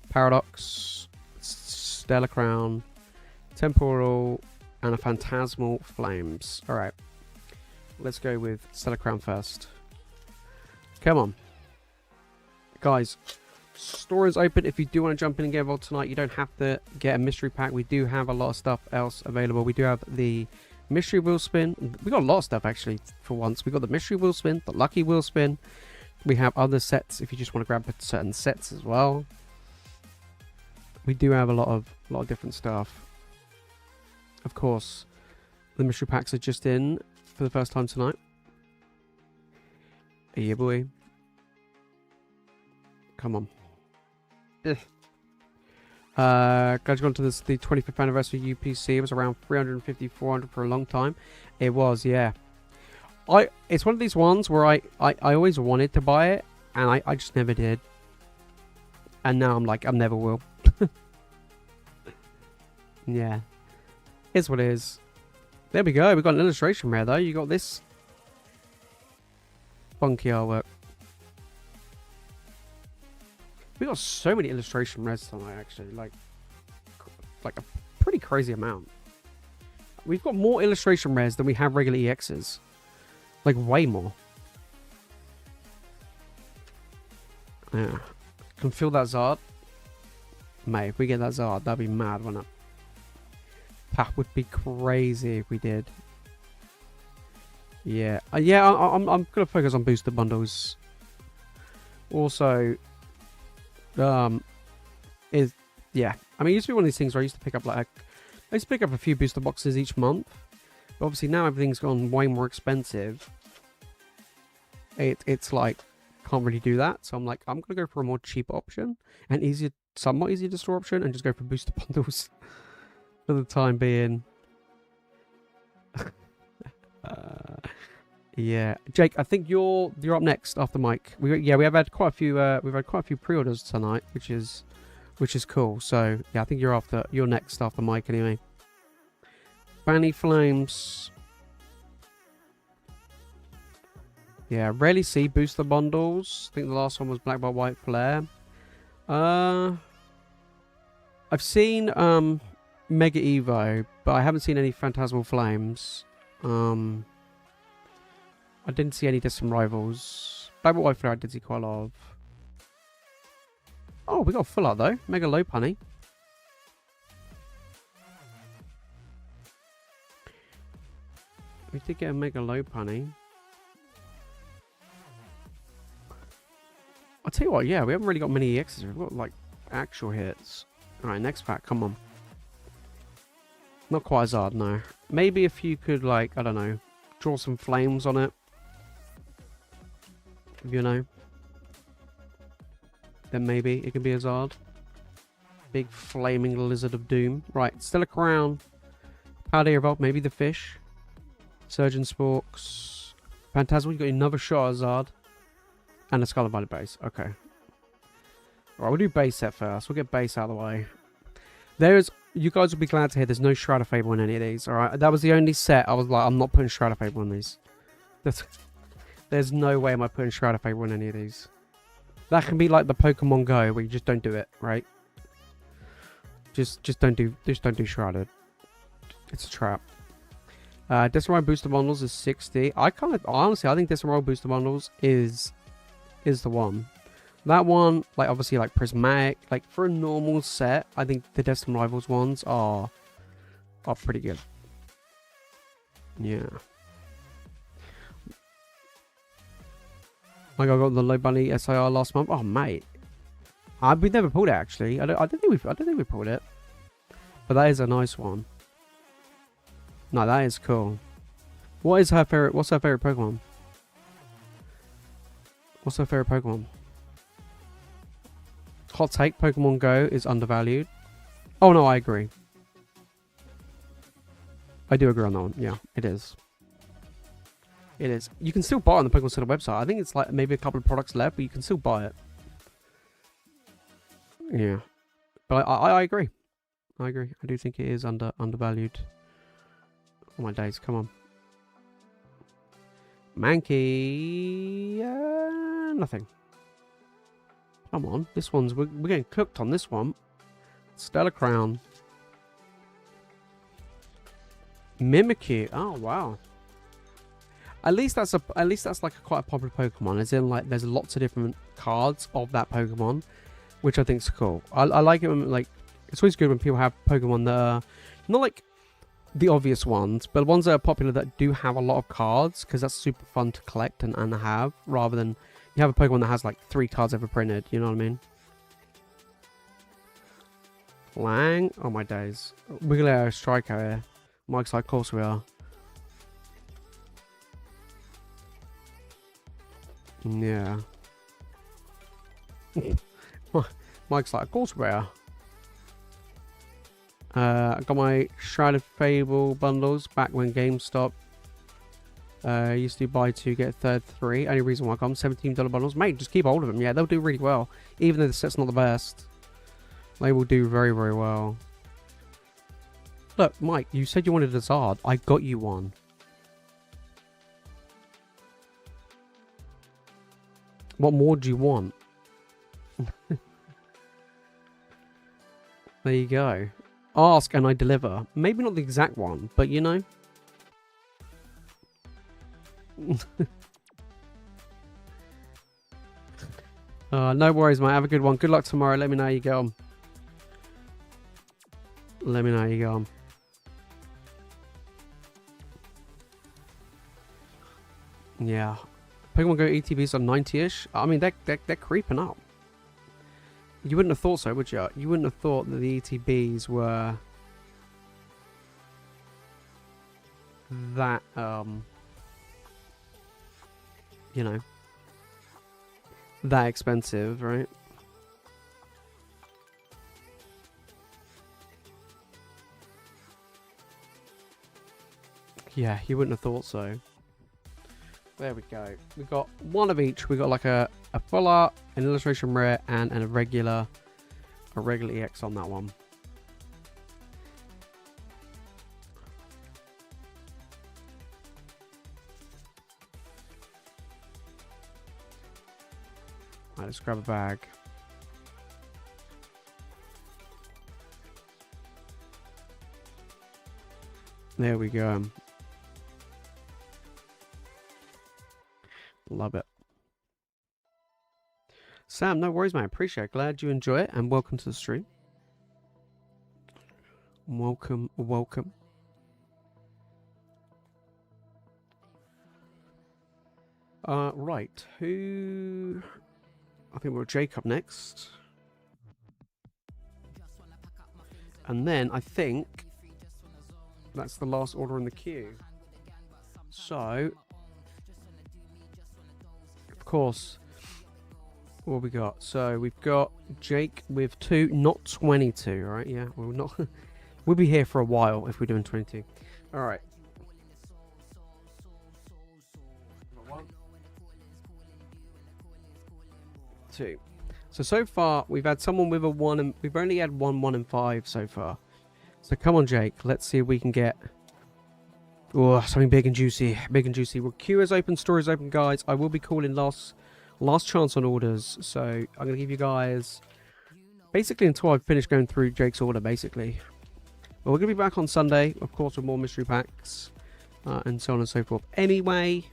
[SPEAKER 1] Paradox, Stellar Crown, Temporal, and a Phantasmal Flames. Alright. Let's go with Stellar Crown first. Come on. Guys, store is open. If you do want to jump in and get involved tonight, you don't have to get a mystery pack. We do have a lot of stuff else available. We do have the mystery wheel spin. We got a lot of stuff actually for once. We got the mystery wheel spin, the lucky wheel spin. We have other sets if you just want to grab certain sets as well. We do have a lot of different stuff. Of course, the mystery packs are just in for the first time tonight. Yeah, boy. Come on. Guys, gone to this, the 25th anniversary UPC. It was around 350, 400 for a long time. It was, yeah. It's one of these ones where I always wanted to buy it, and I just never did. And now I'm like, I never will. Yeah. It's what it is. There we go. We got an illustration rare though. You got this funky artwork. We got so many illustration rares tonight, actually. Like a pretty crazy amount. We've got more illustration rares than we have regular EXs. Like way more. Yeah. Can feel that Zard. Mate, if we get that Zard, that'd be mad, wouldn't it? That would be crazy if we did. Yeah. Yeah, I'm going to focus on booster bundles. Also, yeah. I mean, it used to be one of these things where I used to pick up a few booster boxes each month. But obviously now everything's gone way more expensive. It's like, can't really do that. So I'm like, I'm going to go for a more cheap option and easier, somewhat easier to store option, and just go for booster bundles for the time being. Yeah, Jake, I think you're up next after Mike. We have had quite a few pre-orders tonight, which is cool. So yeah, I think you're next after Mike anyway. Banny Flames. Yeah, rarely see booster bundles. I think the last one was Black by White Flare. I've seen Mega Evo, but I haven't seen any Phantasmal Flames. I didn't see any distant rivals. Black by White Flare I did see quite a lot of. Oh, we got a full art though. Mega Low Punny. We did get a Mega Low Punny. I'll tell you what, yeah, we haven't really got many EXs. We've got like actual hits. Alright, next pack, come on. Not quite as hard, no. Maybe if you could, like, I don't know, draw some flames on it. You know. Then maybe it could be as hard. Big flaming lizard of doom. Right, Stellar Crown. Powder Evolve, maybe the fish. Surgeon Sporks. Phantasmal, you got another shot as hard. And a Scarlet Violet base. Okay. Alright, we'll do base set first. We'll get base out of the way. You guys will be glad to hear there's no Shroud of Fable in any of these. Alright, that was the only set I was like, I'm not putting Shroud of Fable in these. There's no way am I putting Shroud of Fable in any of these. That can be like the Pokemon Go where you just don't do it, right? Just don't do Shrouded. It's a trap. Decimal Booster Bundles is 60. Honestly, I think Decimal Booster Bundles is the one. That one, like obviously like Prismatic, like for a normal set, I think the Destined Rivals ones are pretty good. Yeah. Like I got the Low Bunny SIR last month. Oh mate, we never pulled it actually. I don't think we pulled it, but that is a nice one. No, that is cool. What's her favorite Pokemon? What's her favorite Pokemon? Hot take, Pokemon Go is undervalued. Oh no, I agree. I do agree on that one. Yeah, it is. It is. You can still buy it on the Pokemon Center website. I think it's like maybe a couple of products left, but you can still buy it. Yeah. But I agree. I agree. I do think it is undervalued. Oh my days, come on. Mankey. Nothing. Come on. This one's... We're getting cooked on this one. Stellar Crown. Mimikyu. Oh, wow. At least that's like quite a popular Pokemon. As in, like, there's lots of different cards of that Pokemon, which I think is cool. I like it when, like, it's always good when people have Pokemon that are not like the obvious ones, but ones that are popular that do have a lot of cards, because that's super fun to collect and have, rather than you have a Pokemon that has like 3 cards ever printed. You know what I mean? Lang. Oh my days. Wiggler Striker here. Mike's like, of course we are. Yeah. Mike's like, of course we are. I got my Shrouded Fable bundles back when GameStop used to buy 2 get a third 3. Only reason why I got them, $17 bundles. Mate, just keep hold of them. Yeah, they'll do really well. Even though the set's not the best, they will do very, very well. Look, Mike, you said you wanted a Zard. I got you one. What more do you want? There you go. Ask and I deliver. Maybe not the exact one, but you know. No worries, mate. Have a good one. Good luck tomorrow. Let me know how you go on. Let me know how you go on. Yeah. Pokemon Go ETBs are 90-ish. I mean, they're creeping up. You wouldn't have thought so, would you? You wouldn't have thought that the ETBs were that, you know, that expensive, right? Yeah, you wouldn't have thought so. There we go. We got one of each. We got like a full art, an illustration rare, and a regular EX on that one. Right, let's grab a bag. There we go. Love it. Sam, no worries, mate. Appreciate it. Glad you enjoy it, and welcome to the stream. Welcome, welcome. Right. Who? I think we're Jacob next. And then I think that's the last order in the queue. So, of course, what we got? So we've got Jake with 2, not 22, right? Yeah, we're not. We'll be here for a while if we're doing 22. All right. 1, 2. So far we've had someone with a 1, and we've only had 1, 1, and 5 so far. So come on, Jake. Let's see if we can get something big and juicy. Big and juicy. Well, queue is open, store is open, guys. I will be calling last chance on orders. So I'm going to give you guys basically until I've finished going through Jake's order, basically. But we're going to be back on Sunday, of course, with more mystery packs and so on and so forth. Anyway,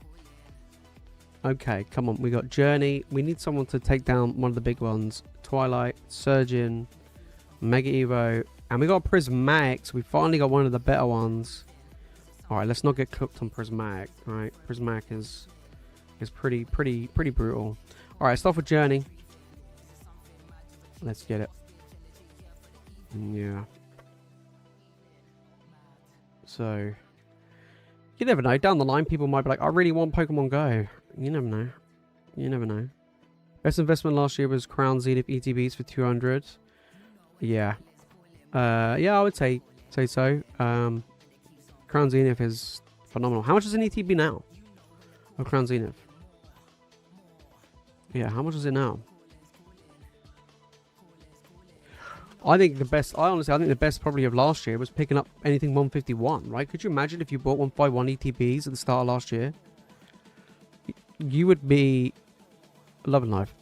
[SPEAKER 1] okay, come on. We got Journey. We need someone to take down one of the big ones. Twilight, Surgeon, Mega Evo. And we got Prismatic, so we finally got one of the better ones. Alright, let's not get cooked on Prismatic. Alright, Prismatic is pretty brutal. Alright, start with Journey. Let's get it. Yeah. So, you never know. Down the line, people might be like, I really want Pokemon Go. You never know. You never know. Best investment last year was Crown Zenith ETBs for 200. Yeah. Yeah, I would say so. Crown Zenith is phenomenal. How much is an ETB now? Oh, Crown Zenith. Yeah, how much is it now? I think the best, I think the best probably of last year was picking up anything 151, right? Could you imagine if you bought 151 ETBs at the start of last year? You would be loving life.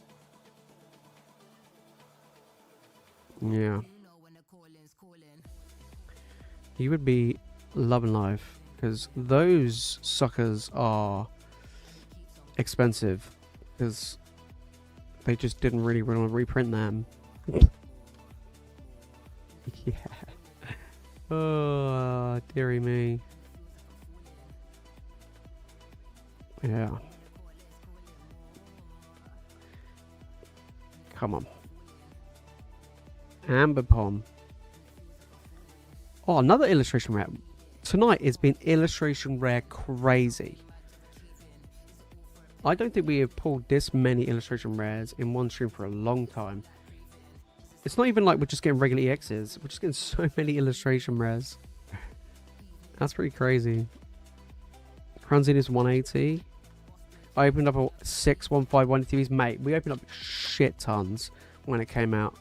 [SPEAKER 1] Yeah. You would be loving life, because those suckers are expensive, because they just didn't really want to reprint them. Yeah. Oh, dearie me. Yeah. Come on. Amber Pom. Oh, another illustration rare. Tonight has been illustration rare crazy. I don't think we have pulled this many illustration rares in one stream for a long time. It's not even like we're just getting regular EXs. We're just getting so many illustration rares. That's pretty crazy. Crown Zenith is 180. I opened up a 6,151 TVs. Mate, we opened up shit tons when it came out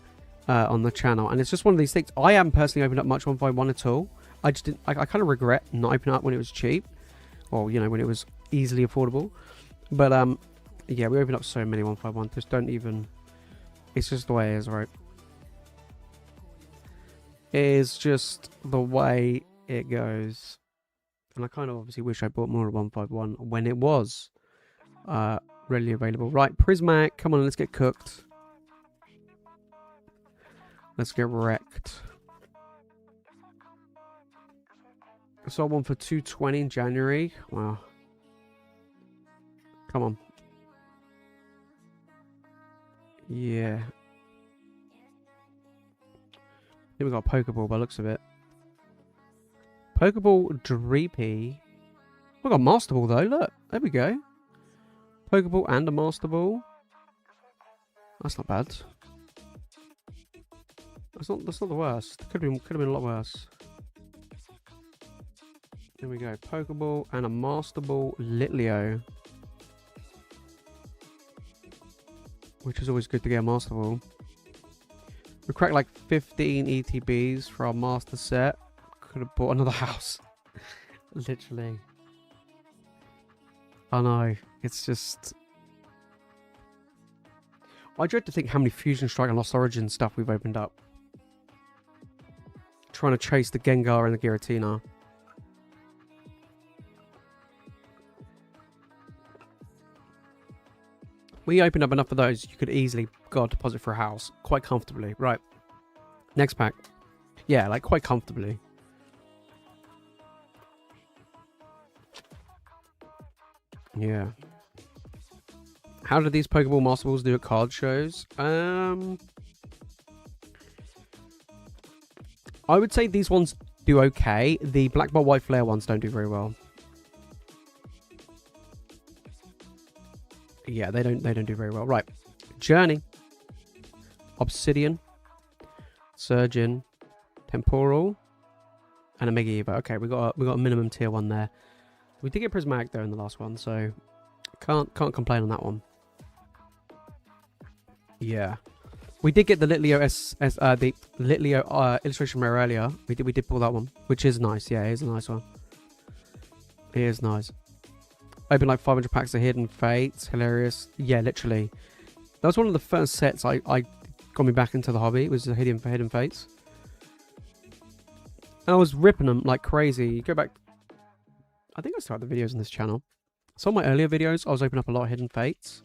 [SPEAKER 1] on the channel. And it's just one of these things. I haven't personally opened up much 151 at all. I just didn't. I kind of regret not opening up when it was cheap. Or, you know, when it was easily affordable. But, yeah, we opened up so many 151. Just don't even... It's just the way it is, right? It is just the way it goes. And I kind of obviously wish I bought more of 151 when it was readily available. Right, Prismatic, come on, let's get cooked. Let's get wrecked. I saw one for 220 in January. Wow. Come on. Yeah. Here we got a Pokeball by the looks of it. Pokeball Dreepy. We've got Master Ball though, look. There we go. Pokeball and a Master Ball. That's not bad. That's not the worst. Could have been a lot worse. There we go. Pokeball and a Master Ball Litleo. Which is always good to get a Master Ball. We cracked like 15 ETBs for our Master set. Could have bought another house. Literally. I know. It's just... I dread to think how many Fusion Strike and Lost Origin stuff we've opened up. Trying to chase the Gengar and the Giratina. We opened up enough of those, you could easily go deposit for a house. Quite comfortably. Right. Next pack. Yeah, like quite comfortably. Yeah. How do these Pokeball Master Balls do at card shows? I would say these ones do okay. The Black Ball White Flare ones don't do very well. Yeah, they don't do very well. Right. Journey. Obsidian. Surgeon. Temporal. And a Mega Evo. Okay, we got a minimum tier 1 there. We did get Prismatic though in the last one, so can't complain on that one. Yeah. We did get the Litleo the Litleo illustration rare earlier. We did pull that one, which is nice. Yeah, it is a nice one. It is nice. Opened like 500 packs of Hidden Fates. Hilarious. Yeah, literally. That was one of the first sets I got me back into the hobby. It was the Hidden Fates. And I was ripping them like crazy. You go back... I think I started the videos on this channel. Some of my earlier videos, I was opening up a lot of Hidden Fates.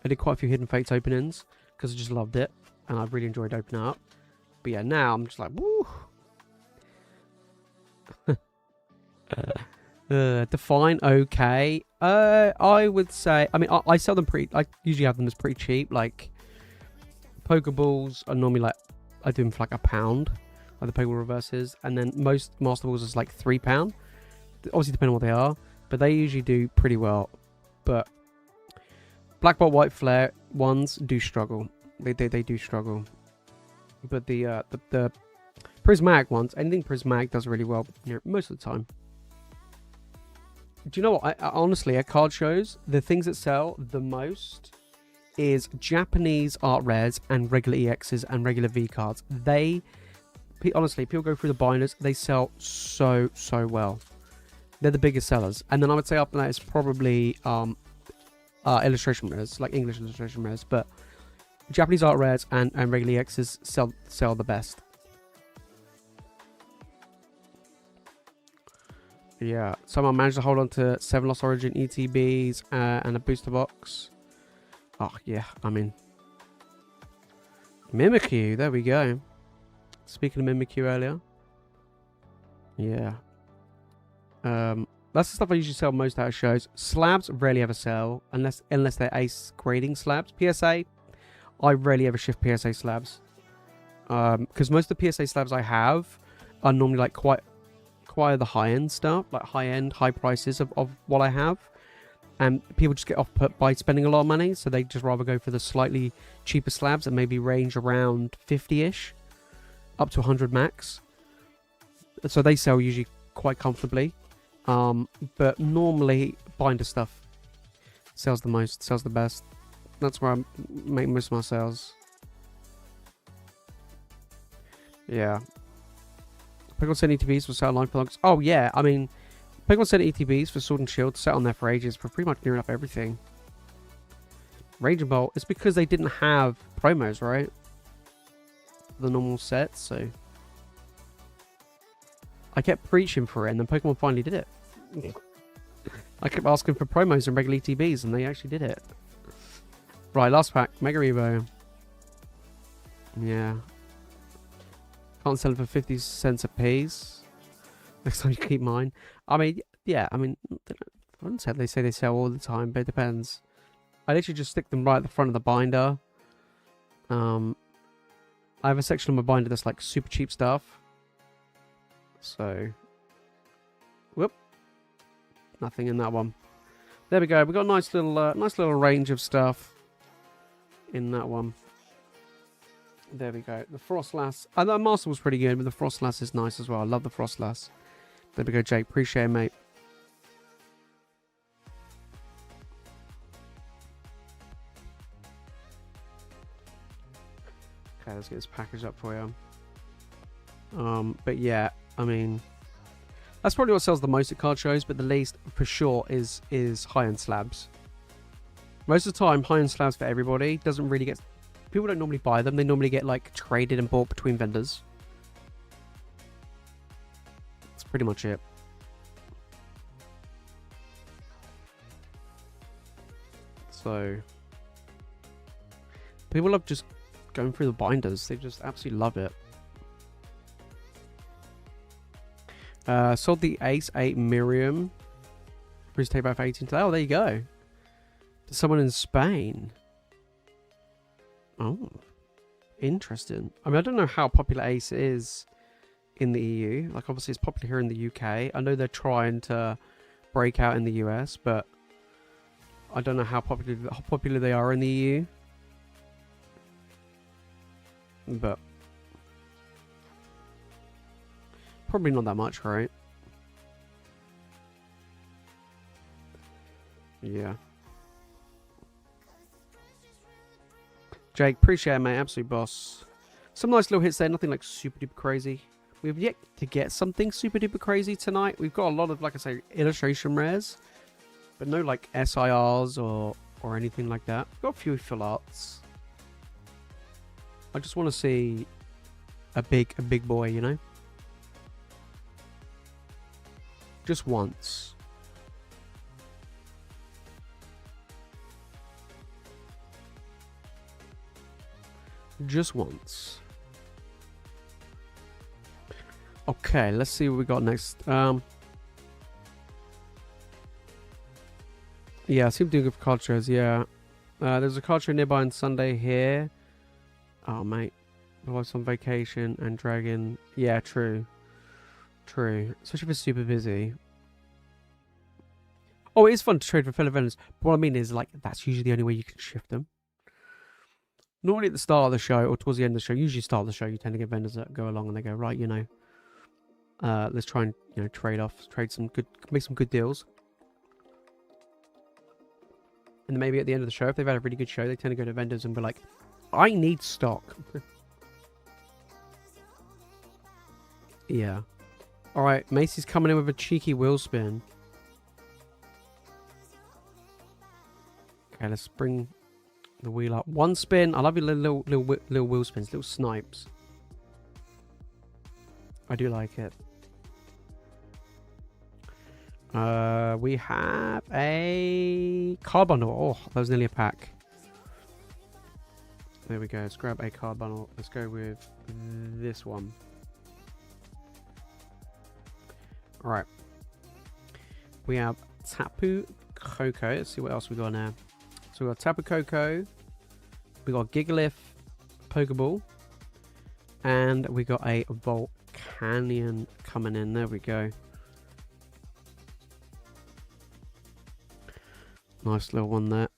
[SPEAKER 1] I did quite a few Hidden Fates openings because I just loved it. And I really enjoyed opening up. But yeah, now I'm just like, woo. Define, okay. I would say, I mean, I sell them I usually have them as pretty cheap. Like, Pokeballs are normally like, I do them for like £1, like the Pokeball reverses. And then most Master Balls is like £3. Obviously, depending on what they are. But they usually do pretty well. But Black Ball White Flare ones do struggle. They do struggle. But the Prismatic ones, anything Prismatic does really well most of the time. Do you know what? I honestly, at card shows, the things that sell the most is Japanese art rares and regular EXs and regular V cards. Honestly, people go through the binders, they sell so well. They're the biggest sellers. And then I would say after that is probably illustration rares, like English illustration rares. But Japanese art rares and regular EXs sell the best. Yeah, someone managed to hold on to 7 Lost Origin ETBs and a booster box. Oh, yeah, I mean... Mimikyu, there we go. Speaking of Mimikyu earlier. Yeah. That's the stuff I usually sell most out of shows. Slabs rarely ever sell, unless they're ace grading slabs. PSA, I rarely ever shift PSA slabs. Because most of the PSA slabs I have are normally like quite the high-end stuff, like high-end, high prices of what I have, and people just get off put by spending a lot of money, so they just rather go for the slightly cheaper slabs that maybe range around 50-ish, up to 100 max. So they sell usually quite comfortably, but normally binder stuff sells the most, sells the best. That's where I make most of my sales. Yeah. Pokemon Center ETBs for set online plugs. Oh yeah, I mean, Pokemon Center ETBs for Sword and Shield set on there for ages for pretty much near enough everything. Raging Bolt, it's because they didn't have promos, right? The normal sets, so I kept preaching for it, and then Pokemon finally did it. I kept asking for promos and regular ETBs, and they actually did it. Right, last pack, Mega Evo. Yeah. Can't sell it for 50 cents a piece. Next time you keep mine. I mean, yeah, I mean, I wouldn't say they sell all the time, but it depends. I literally just stick them right at the front of the binder. I have a section of my binder that's like super cheap stuff. So, whoop. Nothing in that one. There we go. We got a nice little range of stuff in that one. There we go. The Frostlass. The Master was pretty good, but the Frostlass is nice as well. I love the Frostlass. There we go, Jake. Appreciate it, mate. Okay, let's get this package up for you. But yeah, I mean, that's probably what sells the most at card shows, but the least for sure is high-end slabs. Most of the time, high-end slabs for everybody doesn't really get... People don't normally buy them. They normally get like traded and bought between vendors. That's pretty much it. So people love just going through the binders. They just absolutely love it. Sold the Ace 8 Miriam. Please take back 18 today. Oh, there you go. To someone in Spain. Oh, interesting. I mean, I don't know how popular Ace is in the EU. Like, obviously, it's popular here in the UK. I know they're trying to break out in the US, but I don't know how popular they are in the EU. But probably not that much, right? Yeah. Jake, appreciate it, mate. Absolute boss. Some nice little hits there. Nothing like super duper crazy. We've yet to get something super duper crazy tonight. We've got a lot of, like I say, illustration rares, but no like SIRs or anything like that. We've got a few full arts. I just want to see a big boy, you know? Just once. Just once. Okay, let's see what we got next. Yeah, I seem to do good for card shows, yeah. There's a card show nearby on Sunday here. Oh, mate. I was on vacation and Dragon. Yeah, true. True. Especially if it's super busy. Oh, it is fun to trade for fellow vendors. But what I mean is, like, that's usually the only way you can shift them. Normally at the start of the show or towards the end of the show, usually start of the show, you tend to get vendors that go along and they go, right, you know, let's try and, you know, trade some good, make some good deals. And then maybe at the end of the show, if they've had a really good show, they tend to go to vendors and be like, I need stock. Yeah. All right, Macy's coming in with a cheeky wheel spin. Okay, let's bring the wheel up. One spin. I love your little wheel spins, little snipes. I do like it. We have a card bundle. Oh, that was nearly a pack. There we go. Let's grab a card bundle. Let's go with this one. All right. We have Tapu Koko. Let's see what else we got now. So we got Tapu Koko. We got Gigalith Pokeball. And we got a Volcanion coming in. There we go. Nice little one there.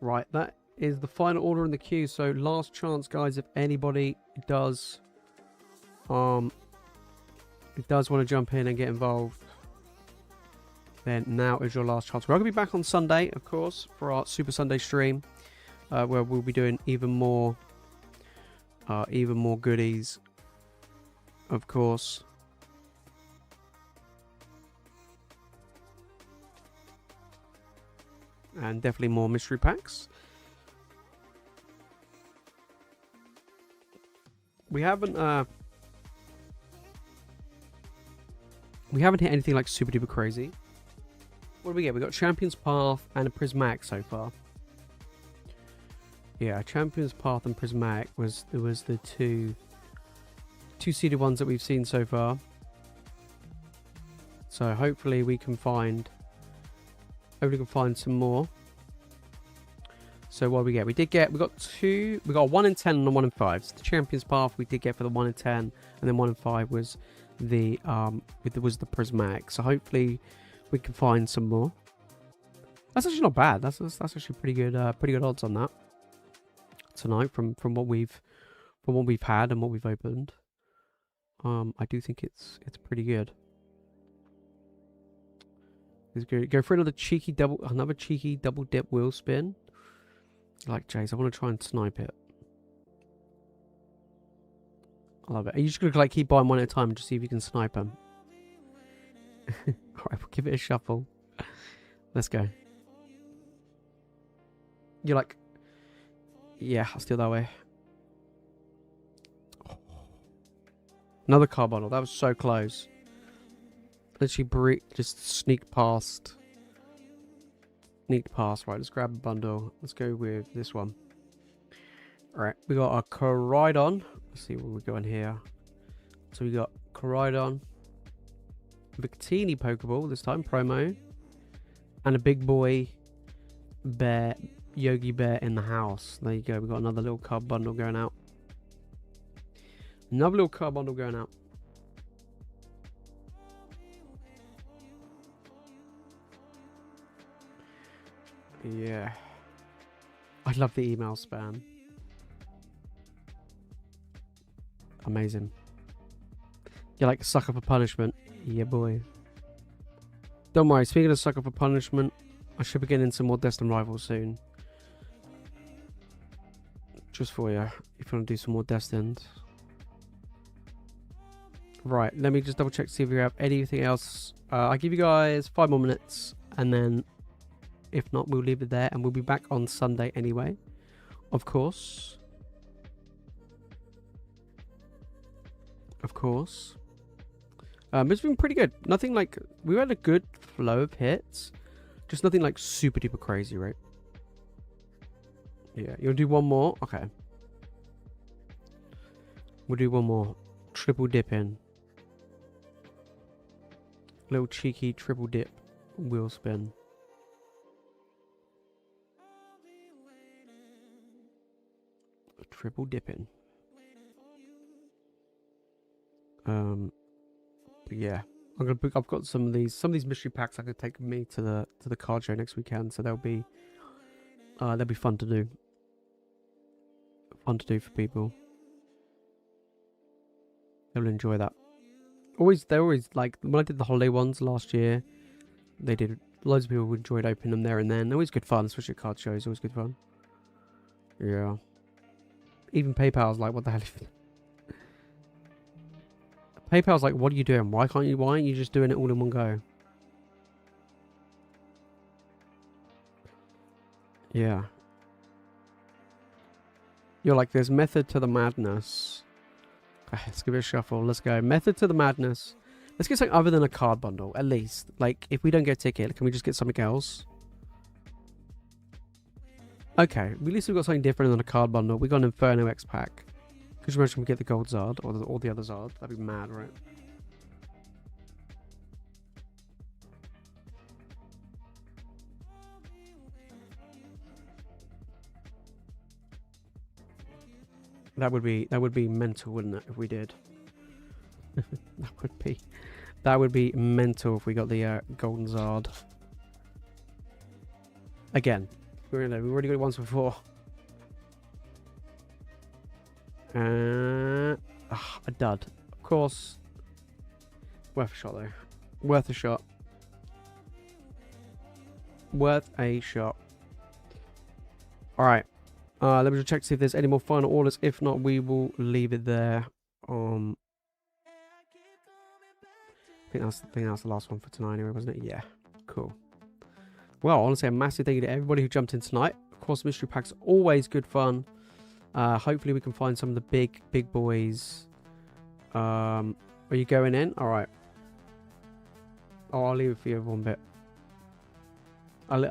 [SPEAKER 1] Right, that is the final order in the queue. So last chance, guys, if anybody does want to jump in and get involved, then now is your last chance. We're going to be back on Sunday, of course, for our Super Sunday stream, where we'll be doing even more goodies, of course. And definitely more mystery packs. We haven't hit anything like super duper crazy. What do we get? We got Champion's Path and a Prismatic so far. Yeah, Champion's Path and Prismatic was the two-seeded ones that we've seen so far. So hopefully we can find some more. So what did we get? We got two. We got a 1 in 10 and a 1 in 5. So the Champions Path we did get for the 1 in 10, and then 1 in 5 was the prismatic. So hopefully we can find some more. That's actually not bad. That's actually pretty good odds on that tonight from what we've had and what we've opened. I do think it's pretty good. Let's go for another cheeky double dip wheel spin. Like Jace, I want to try and snipe it. I love it. Are you just gonna like keep buying one at a time and just see if you can snipe them? Alright, we'll give it a shuffle. Let's go. You're like, yeah, I'll steal that way. Another car bundle. That was so close. Literally just sneaked past. Right, let's grab a bundle. Let's go with this one. Alright, we got a Coridon. Let's see where we're going here. So we got Coridon. Victini Pokeball this time, promo. And a big boy bear, Yogi Bear in the house. There you go. We got another little card bundle going out. Another little card bundle going out. Yeah. I love the email spam. Amazing. You're like a sucker for punishment. Yeah, boy. Don't worry, speaking of sucker for punishment, I should be getting some more Destined Rivals soon. Just for you, if you want to do some more Destined. Right, let me just double check to see if we have anything else. I'll give you guys 5 more minutes, and then if not, we'll leave it there, and we'll be back on Sunday anyway. Of course. It's been pretty good. Nothing like... We've had a good flow of hits. Just nothing like super duper crazy, right? Yeah. You want to do one more? Okay. We'll do one more. Triple dip in. Little cheeky triple dip wheel spin. Triple dipping. Yeah, I'm gonna book. I've got some of these mystery packs I could take with me to the card show next weekend, so they'll be fun to do. Fun to do for people. They'll enjoy that. They're always like when I did the holiday ones last year. They did. Loads of people enjoyed opening them there and then. They're always good fun, especially at card shows. Always good fun. Yeah. Even PayPal's like, what the hell? PayPal's like, what are you doing? Why aren't you just doing it all in one go? Yeah. You're like, there's method to the madness. Okay, let's give it a shuffle. Let's go. Method to the madness. Let's get something other than a card bundle, at least. Like, if we don't get a ticket, can we just get something else? Okay, at least we've got something different than a card bundle. We got an Inferno X pack. Could you imagine we get the gold Zard or the other Zard? That'd be mad, right? That would be mental, wouldn't it, if we did? that would be mental if we got the golden Zard. Again, we've already got it once before. A dud. Of course. Worth a shot, though. Worth a shot. Worth a shot. Alright. Let me just check to see if there's any more final orders. If not, we will leave it there. I think that's the last one for tonight anyway, wasn't it? Yeah. Cool. Well, honestly, a massive thank you to everybody who jumped in tonight. Of course, mystery packs always good fun. Hopefully we can find some of the big boys. Are you going in? All right. Oh, I'll leave it for you one bit. I'll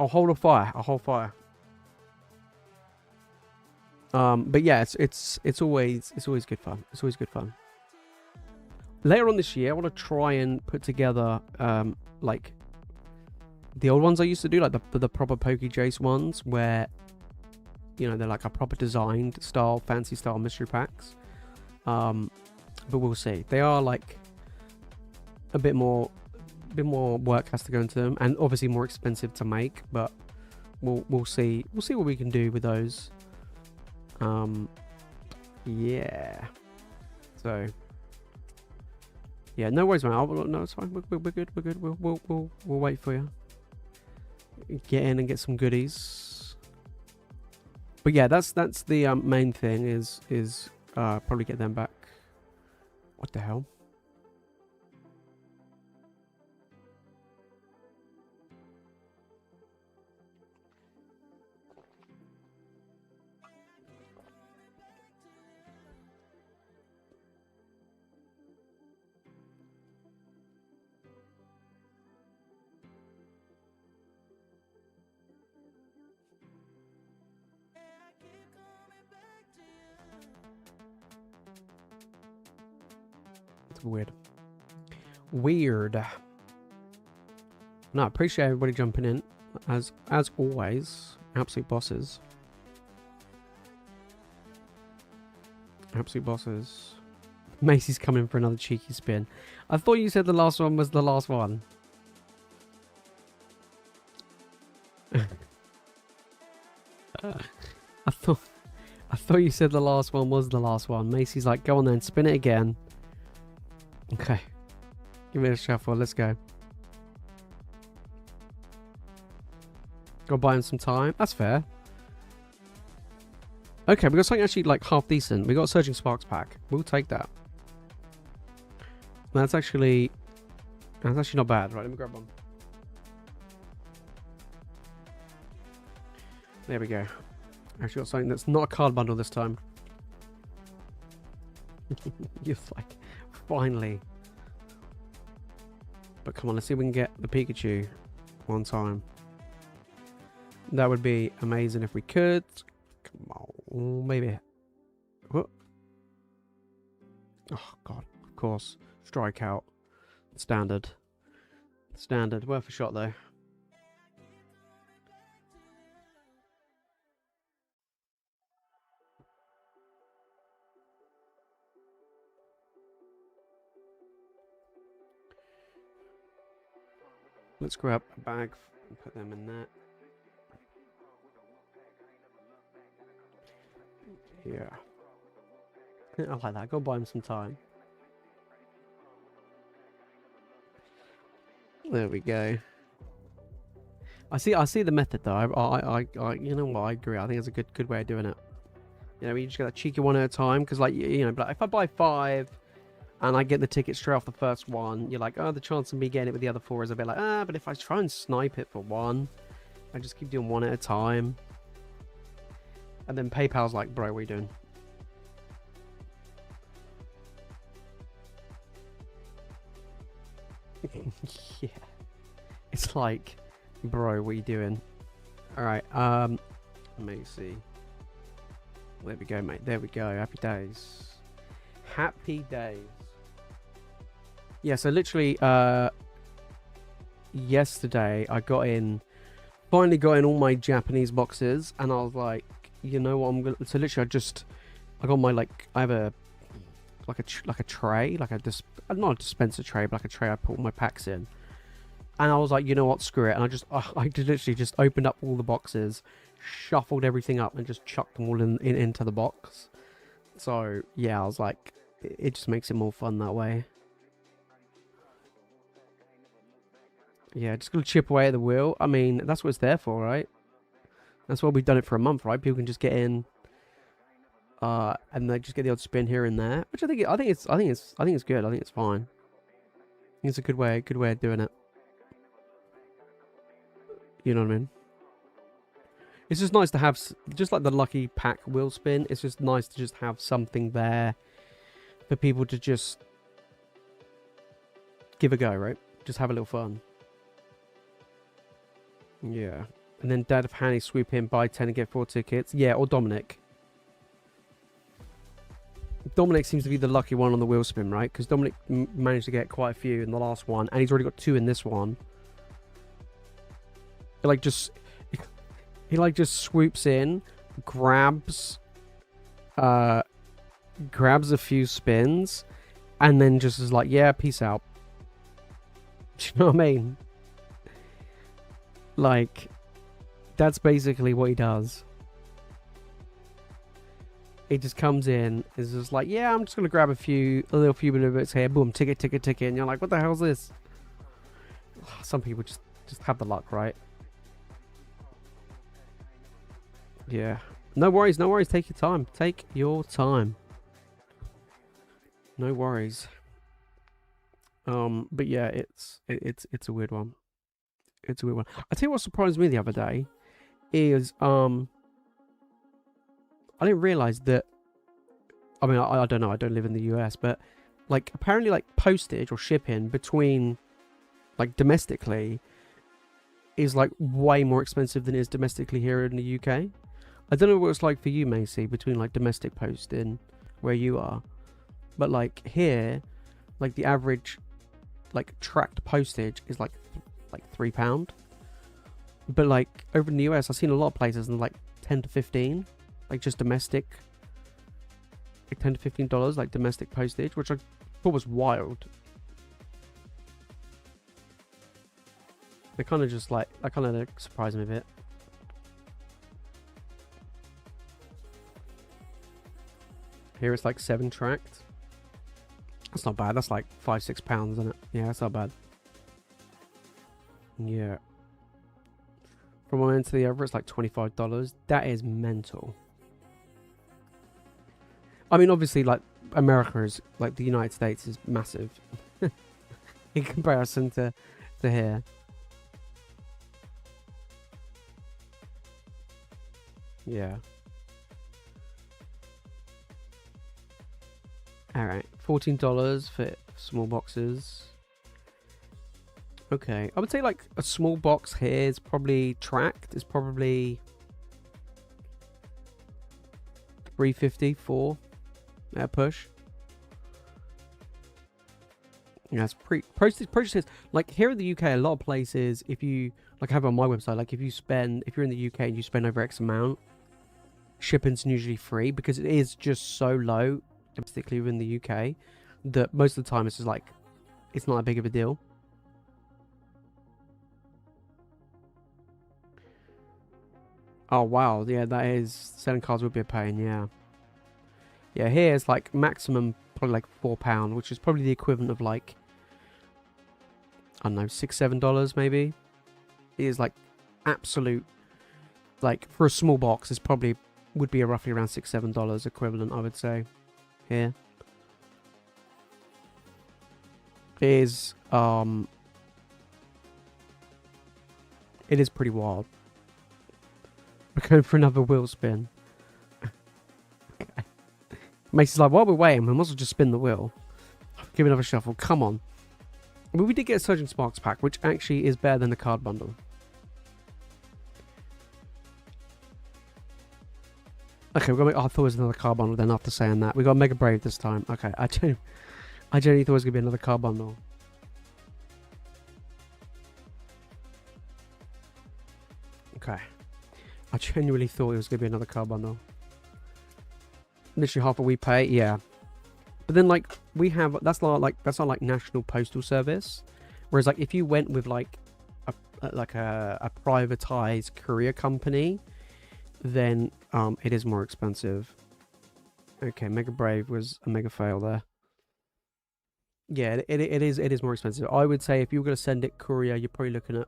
[SPEAKER 1] hold a fire. I'll hold fire. But yeah, it's always good fun. It's always good fun. Later on this year, I want to try and put together like the old ones I used to do, like the proper PokeJace ones, where you know they're like a proper designed style, fancy style mystery packs. But we'll see. They are like a bit more work has to go into them, and obviously more expensive to make. But we'll see. We'll see what we can do with those. Yeah. So. Yeah, no worries, man. No, it's fine. We're good. We're good. We'll wait for you. Get in and get some goodies. But yeah, that's the main thing is probably get them back. What the hell? It's weird. No, I appreciate everybody jumping in as always. Absolute bosses. Absolute bosses. Macy's coming for another cheeky spin. I thought you said the last one was the last one. I thought you said the last one was the last one. Macy's like, go on then, spin it again. Okay. Give it a shuffle, let's go. Go buy him some time. That's fair. Okay, we got something actually like half decent. We got a Surging Sparks pack. We'll take that. That's actually not bad. Right, let me grab one. There we go. Actually got something that's not a card bundle this time. You're like, finally. But come on, let's see if we can get the Pikachu one time. That would be amazing if we could. Come on, maybe. What? Oh god, of course. Strikeout. Standard. Standard. Worth a shot though. Let's grab a bag and put them in there. Yeah. I like that. Go buy him some time. There we go. I see the method though. I you know what? I agree. I think it's a good way of doing it. You know, you just get that cheeky one at a time, because like you know, but if I buy 5 and I get the ticket straight off the first one, you're like, oh, the chance of me getting it with the other 4 is a bit like, but if I try and snipe it for 1, I just keep doing 1 at a time. And then PayPal's like, bro, what are you doing? Yeah. It's like, bro, what are you doing? Alright, let me see. There we go, mate. There we go. Happy days. Happy days. Yeah, so literally, yesterday I finally got in all my Japanese boxes, and I was like, you know what, so literally I got my, like, I have a tray, like not a dispenser tray, but like a tray I put all my packs in. And I was like, you know what, screw it. And I literally just opened up all the boxes, shuffled everything up, and just chucked them all into the box. So yeah, I was like, it just makes it more fun that way. Yeah, just gonna chip away at the wheel. I mean, that's what it's there for, right? That's why we've done it for a month, right? People can just get in, and they just get the odd spin here and there, which I think it's good. I think it's fine. I think it's a good way of doing it. You know what I mean? It's just nice to have, just like the lucky pack wheel spin. It's just nice to just have something there for people to just give a go, right? Just have a little fun. Yeah. And then Dad of Hanny swoop in, buy 10 and get 4 tickets. Yeah, or Dominic. Dominic seems to be the lucky one on the wheel spin, right? Because Dominic managed to get quite a few in the last one, and he's already got 2 in this one. like just he like just swoops in, grabs a few spins, and then just is like, yeah, peace out. Do you know what I mean? Like, that's basically what he does. He just comes in, is just like, yeah, I'm just gonna grab a little few bits here, boom, ticket, and you're like, what the hell's this? Some people just have the luck, right? Yeah. No worries, take your time. Take your time. No worries. But yeah, it's a weird one. It's a weird one. I tell you what surprised me the other day is I didn't realize that. I mean, I don't know. I don't live in the US, but like apparently, like postage or shipping between like domestically is like way more expensive than it is domestically here in the UK. I don't know what it's like for you, Macy, between like domestic posting where you are, but like here, like the average like tracked postage is like £3, but like over in the US I've seen a lot of places and like 10 to 15, like just domestic, like $10 to $15 like domestic postage, which I thought was wild. They kind of just like, that kind of surprised me a bit. Here it's like 7 tracked. That's not bad. That's like £5-6, isn't it? Yeah, that's not bad. Yeah. From one end to the other, it's like $25. That is mental. I mean, obviously, like America is like the United States is massive in comparison to here. Yeah. Alright, $14 for small boxes. Okay, I would say like a small box here is probably tracked. Is probably $3.50 for a push. Yeah, it's process. Like here in the UK, a lot of places, if you like have on my website, like if you're in the UK and you spend over X amount, shipping's usually free because it is just so low domestically within the UK that most of the time it's just like it's not that big of a deal. Oh wow, yeah, that is, selling cards would be a pain. Yeah, here it's like maximum probably like £4, which is probably the equivalent of like, I don't know, $6-7 maybe. It is like absolute, like for a small box it's probably would be roughly around $6-7 equivalent, I would say. Here is it is pretty wild. We're going for another wheel spin. Okay. Macy's like, while we're waiting, we might as well just spin the wheel. Give it another shuffle. Come on. I mean, we did get a Surging Sparks pack, which actually is better than the card bundle. Okay, we're gonna make, oh, I thought it was another card bundle then after saying that. We got Mega Brave this time. Okay, I genuinely thought it was gonna be another card bundle. Okay. I genuinely thought it was gonna be another card bundle. Literally half what we pay, yeah. But then like we have that's our like National Postal Service. Whereas like if you went with like a privatized courier company, then it is more expensive. Okay, Mega Brave was a mega fail there. Yeah, it is more expensive. I would say if you were going to send it courier, you're probably looking at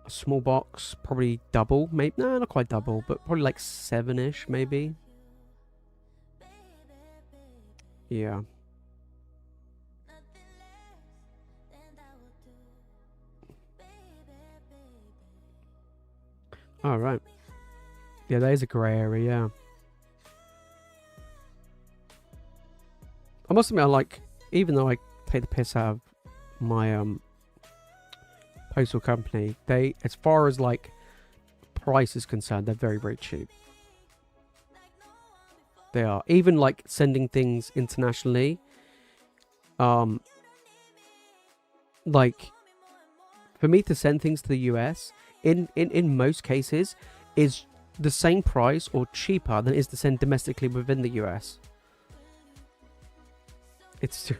[SPEAKER 1] a small box, probably double, maybe, no, not quite double, but probably like 7-ish maybe. Yeah. All right. Yeah, that is a grey area, yeah. I must admit, I like, even though I take the piss out of my postal company, they, as far as like price is concerned, they're very, very cheap. They are. Even like sending things internationally, like for me to send things to the US, in most cases is the same price or cheaper than it is to send domestically within the US. It's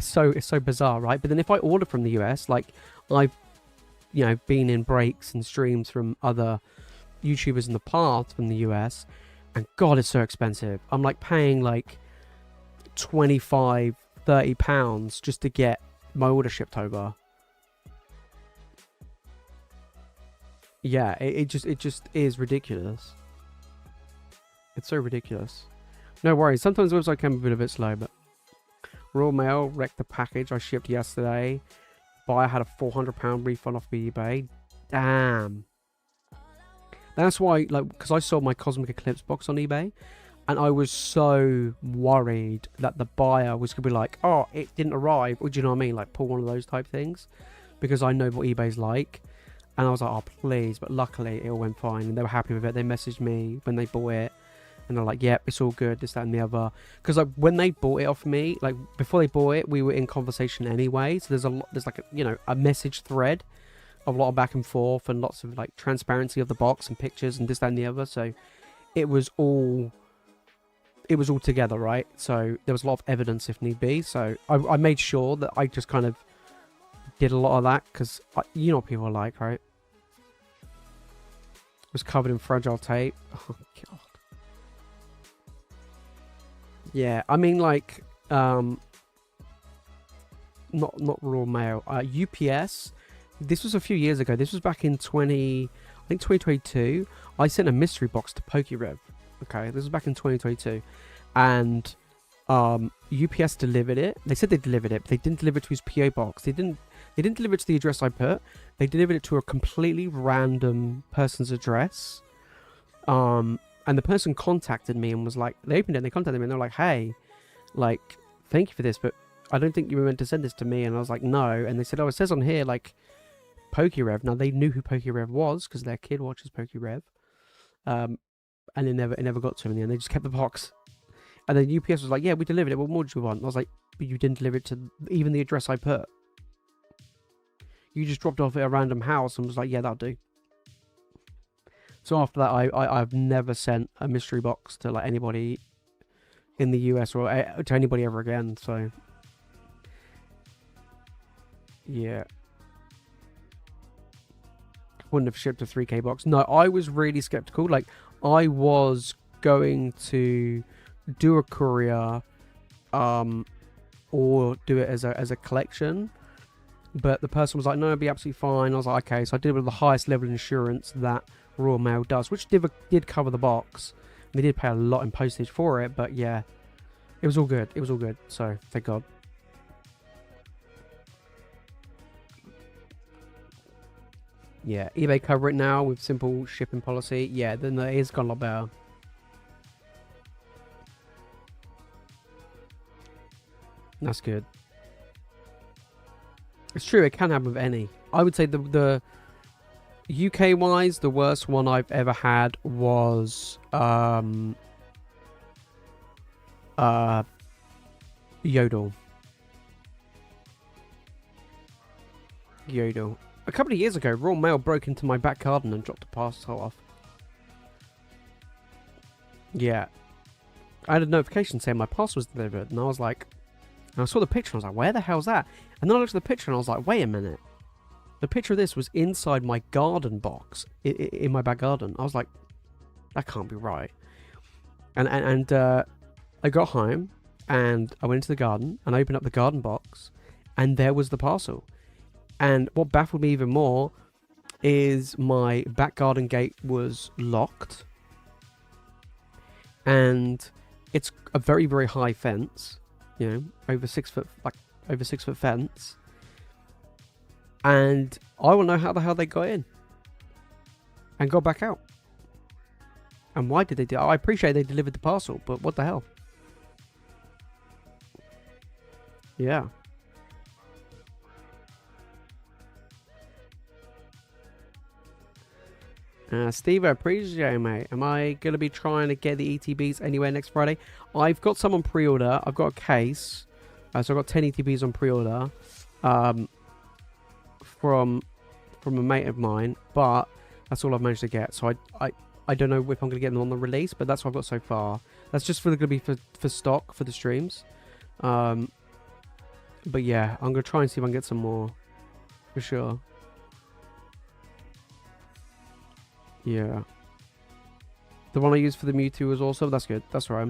[SPEAKER 1] so bizarre, right? But then if I order from the US, like I've been in breaks and streams from other YouTubers in the past from the US, and God, it's so expensive. I'm like paying like 25, 30 pounds just to get my order shipped over. Yeah, it just is ridiculous. It's so ridiculous. No worries. Sometimes the website can be a bit slow, but Royal Mail wrecked the package I shipped yesterday. Buyer had a £400 refund off eBay. Damn. That's why, like, because I sold my Cosmic Eclipse box on eBay, and I was so worried that the buyer was going to be like, oh, it didn't arrive. Or do you know what I mean? Like, pull one of those type things. Because I know what eBay's like. And I was like, oh, please. But luckily, it all went fine. And they were happy with it. They messaged me when they bought it. And they're like, yep, it's all good, this, that, and the other. Because like, when they bought it off me, like, before they bought it, we were in conversation anyway. So there's like, a message thread of a lot of back and forth. And lots of, like, transparency of the box and pictures and this, that, and the other. So it was all together, right? So there was a lot of evidence if need be. So I made sure that I just kind of did a lot of that, because you know what people are like, right? It was covered in fragile tape. Oh god. Yeah, I mean, like, not Royal Mail. UPS. This was a few years ago. This was back in 2022. I sent a mystery box to PokeRev. Okay, this was back in 2022, and UPS delivered it. They said they delivered it, but they didn't deliver it to his PO box. They didn't deliver it to the address I put. They delivered it to a completely random person's address. And the person contacted me and was like, they opened it and they contacted me and they're like, hey, like, thank you for this, but I don't think you were meant to send this to me. And I was like, no. And they said, oh, it says on here, like, PokeRev. Now, they knew who PokeRev was because their kid watches PokeRev. And it never got to them in the end. They just kept the box. And then UPS was like, yeah, we delivered it. What more do you want? And I was like, but you didn't deliver it to even the address I put. You just dropped off at a random house and was like, yeah, that'll do. So after that, I've never sent a mystery box to like anybody in the US or to anybody ever again. So yeah, wouldn't have shipped a 3K box. No, I was really skeptical. Like, I was going to do a courier, or do it as a collection. But the person was like, no, it'd be absolutely fine. I was like, okay. So I did it with the highest level of insurance that Royal Mail does, which did cover the box. And they did pay a lot in postage for it, but yeah, it was all good. It was all good. So thank God. Yeah, eBay cover it now with simple shipping policy. Yeah, then it is gone a lot better. That's good. It's true, it can happen with any. I would say the UK wise, the worst one I've ever had was Yodel. A couple of years ago, Royal Mail broke into my back garden and dropped a parcel off. Yeah. I had a notification saying my parcel was delivered, and I was like, and I saw the picture and I was like, where the hell's that? And then I looked at the picture and I was like, wait a minute. The picture of this was inside my garden box in my back garden. I was like, that can't be right. And I got home and I went into the garden and I opened up the garden box and there was the parcel. And what baffled me even more is my back garden gate was locked. And it's a very, very high fence. You know, over 6 foot fence, and I want to know how the hell they got in and got back out, and why did they do it? I appreciate they delivered the parcel, but what the hell? Yeah. Steve, I appreciate it, mate. Am I going to be trying to get the ETBs anywhere next Friday? I've got some on pre-order. I've got a case. So I've got 10 ETBs on pre-order from a mate of mine. But That's all I've managed to get. So I don't know if I'm going to get them on the release, but that's what I've got so far. That's just going to be for stock for the streams. But yeah, I'm going to try and see if I can get some more. For sure. Yeah. The one I used for the Mewtwo was also... That's good. That's right.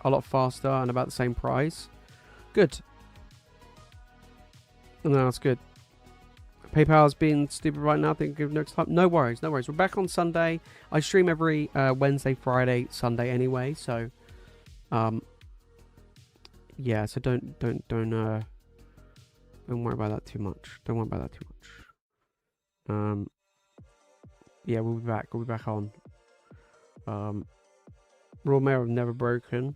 [SPEAKER 1] A lot faster and about the same price. Good. No, that's good. PayPal's being stupid right now. I think give next time. No worries, no worries. We're back on Sunday. I stream every Wednesday, Friday, Sunday anyway. So, yeah. So don't worry about that too much. Don't worry about that too much. Yeah, we'll be back. We'll be back on. Raw mail have never broken.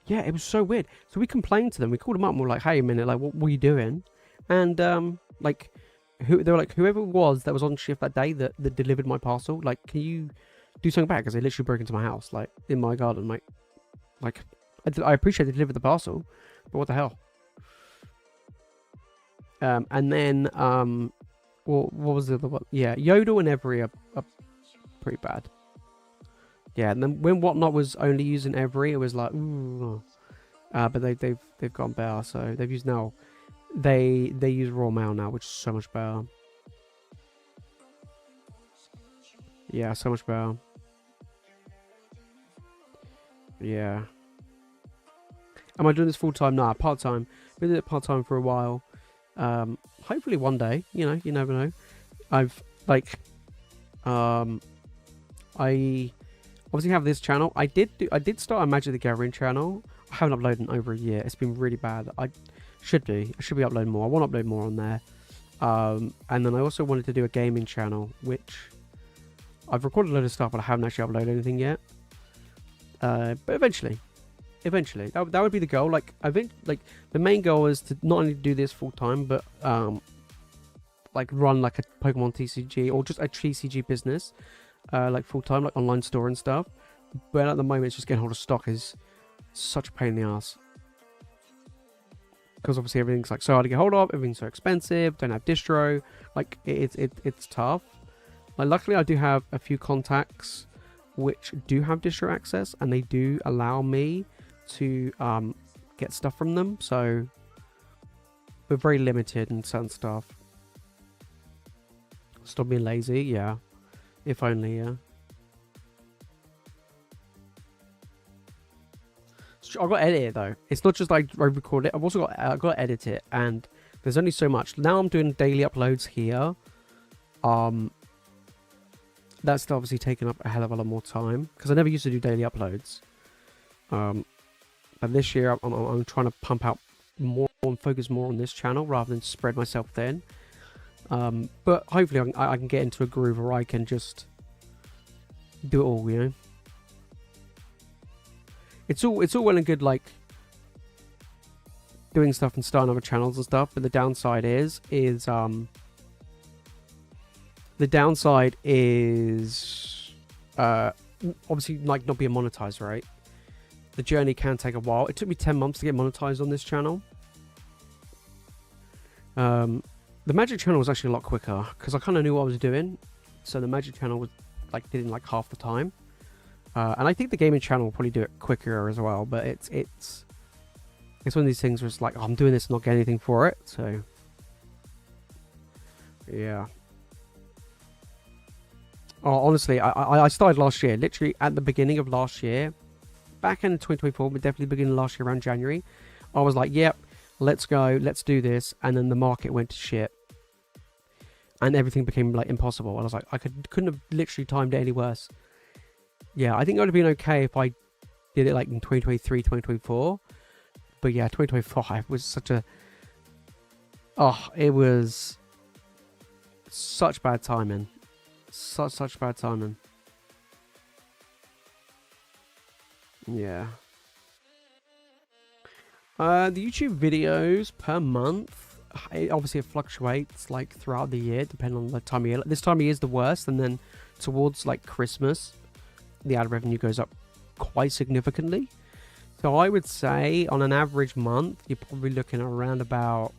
[SPEAKER 1] Yeah, it was so weird. So we complained to them. We called them up and we're like, "Hey, a minute, like, what were you doing?" And like. They were like, whoever it was that was on shift that day that delivered my parcel, like, can you do something back? Because they literally broke into my house, like, in my garden, like I appreciate they delivered the parcel, but what the hell? And then, what was the other one? Yeah, Yodel and Every are pretty bad. Yeah, and then when Whatnot was only using Every, it was like, ooh. But they've gone better, so they've used now. They use raw mail now, which is so much better. Yeah, so much better. Yeah. Am I doing this full time? Nah, part time. Been doing it part time for a while. Hopefully one day. You know, you never know. I've like, I obviously have this channel. I did start a Magic the Gathering channel. I haven't uploaded in over a year. It's been really bad. I should be uploading more. I want to upload more on there. And then I also wanted to do a gaming channel, which I've recorded a load of stuff, but I haven't actually uploaded anything yet. But eventually, that would be the goal. Like, I think, like, the main goal is to not only do this full time, but like run like a Pokemon TCG or just a TCG business, like full time, like online store and stuff. But at the moment, it's just getting hold of stock is such a pain in the ass. Because obviously everything's like so hard to get hold of, everything's so expensive, don't have distro, like it's tough. Like, luckily I do have a few contacts which do have distro access, and they do allow me to get stuff from them, so we're very limited in certain stuff. Stop being lazy, yeah. If only, yeah. I've got to edit it though. It's not just like I record it. I've also got to edit it, and there's only so much. Now I'm doing daily uploads here. That's obviously taken up a hell of a lot more time because I never used to do daily uploads. But this year I'm trying to pump out more and focus more on this channel rather than spread myself thin. But hopefully I can get into a groove where I can just do it all, you know. It's all well and good, like, doing stuff and starting other channels and stuff, but the downside is obviously, like, not being monetized, right? The journey can take a while. It took me 10 months to get monetized on this channel. The Magic channel was actually a lot quicker because I kind of knew what I was doing, so the Magic channel was like did in like half the time. And I think the gaming channel will probably do it quicker as well, but it's one of these things where it's like, oh, I'm doing this and not getting anything for it, so yeah. Oh, honestly, I started last year, literally at the beginning of last year, back in 2024, but definitely beginning of last year around January. I was like, yep, let's go, let's do this, and then the market went to shit, and everything became like impossible. And I was like, couldn't have literally timed it any worse. Yeah, I think it would have been okay if I did it like in 2023, 2024. But yeah, 2025 was such a... Oh, it was such bad timing. Such bad timing. Yeah. The YouTube videos per month, obviously it fluctuates like throughout the year, depending on the time of year. Like, this time of year is the worst, and then towards like Christmas, the ad revenue goes up quite significantly. So I would say on an average month, you're probably looking at around about,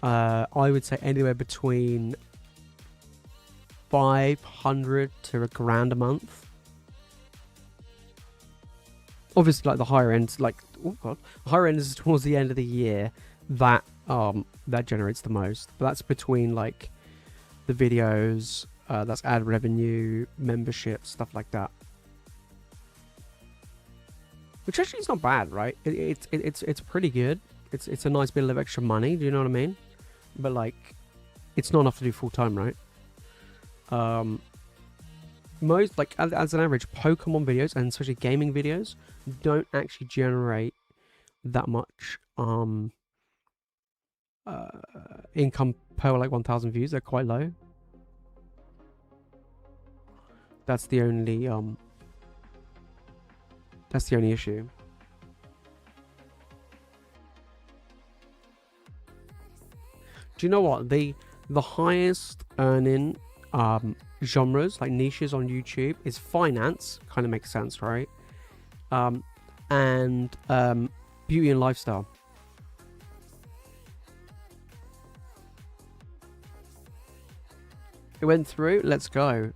[SPEAKER 1] I would say anywhere between 500 to $1,000 a month. Obviously, like the higher end, like higher end is towards the end of the year that that generates the most. But that's between like the videos, that's ad revenue, membership, stuff like that. Which actually is not bad, right? It's pretty good. It's a nice bit of extra money. Do you know what I mean? But like, it's not enough to do full time, right? Most, like, as an average, Pokemon videos, and especially gaming videos, don't actually generate that much income per like 1,000 views. They're quite low. That's the only issue. Do you know what the highest earning genres, like niches on YouTube, is finance? Kind of makes sense, right? And beauty and lifestyle. It went through. Let's go.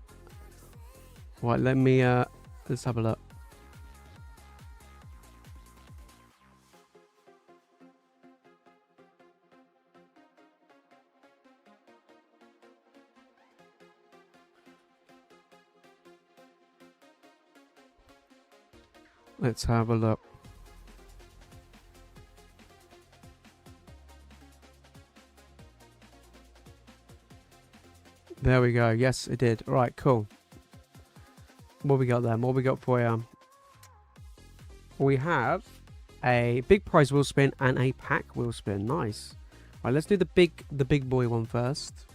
[SPEAKER 1] Right, let me let's have a look. Let's have a look. There we go. Yes, it did. All right, cool. What we got then? What we got for you? We have a big prize wheel spin and a pack wheel spin. Nice. All right, let's do the big boy one first.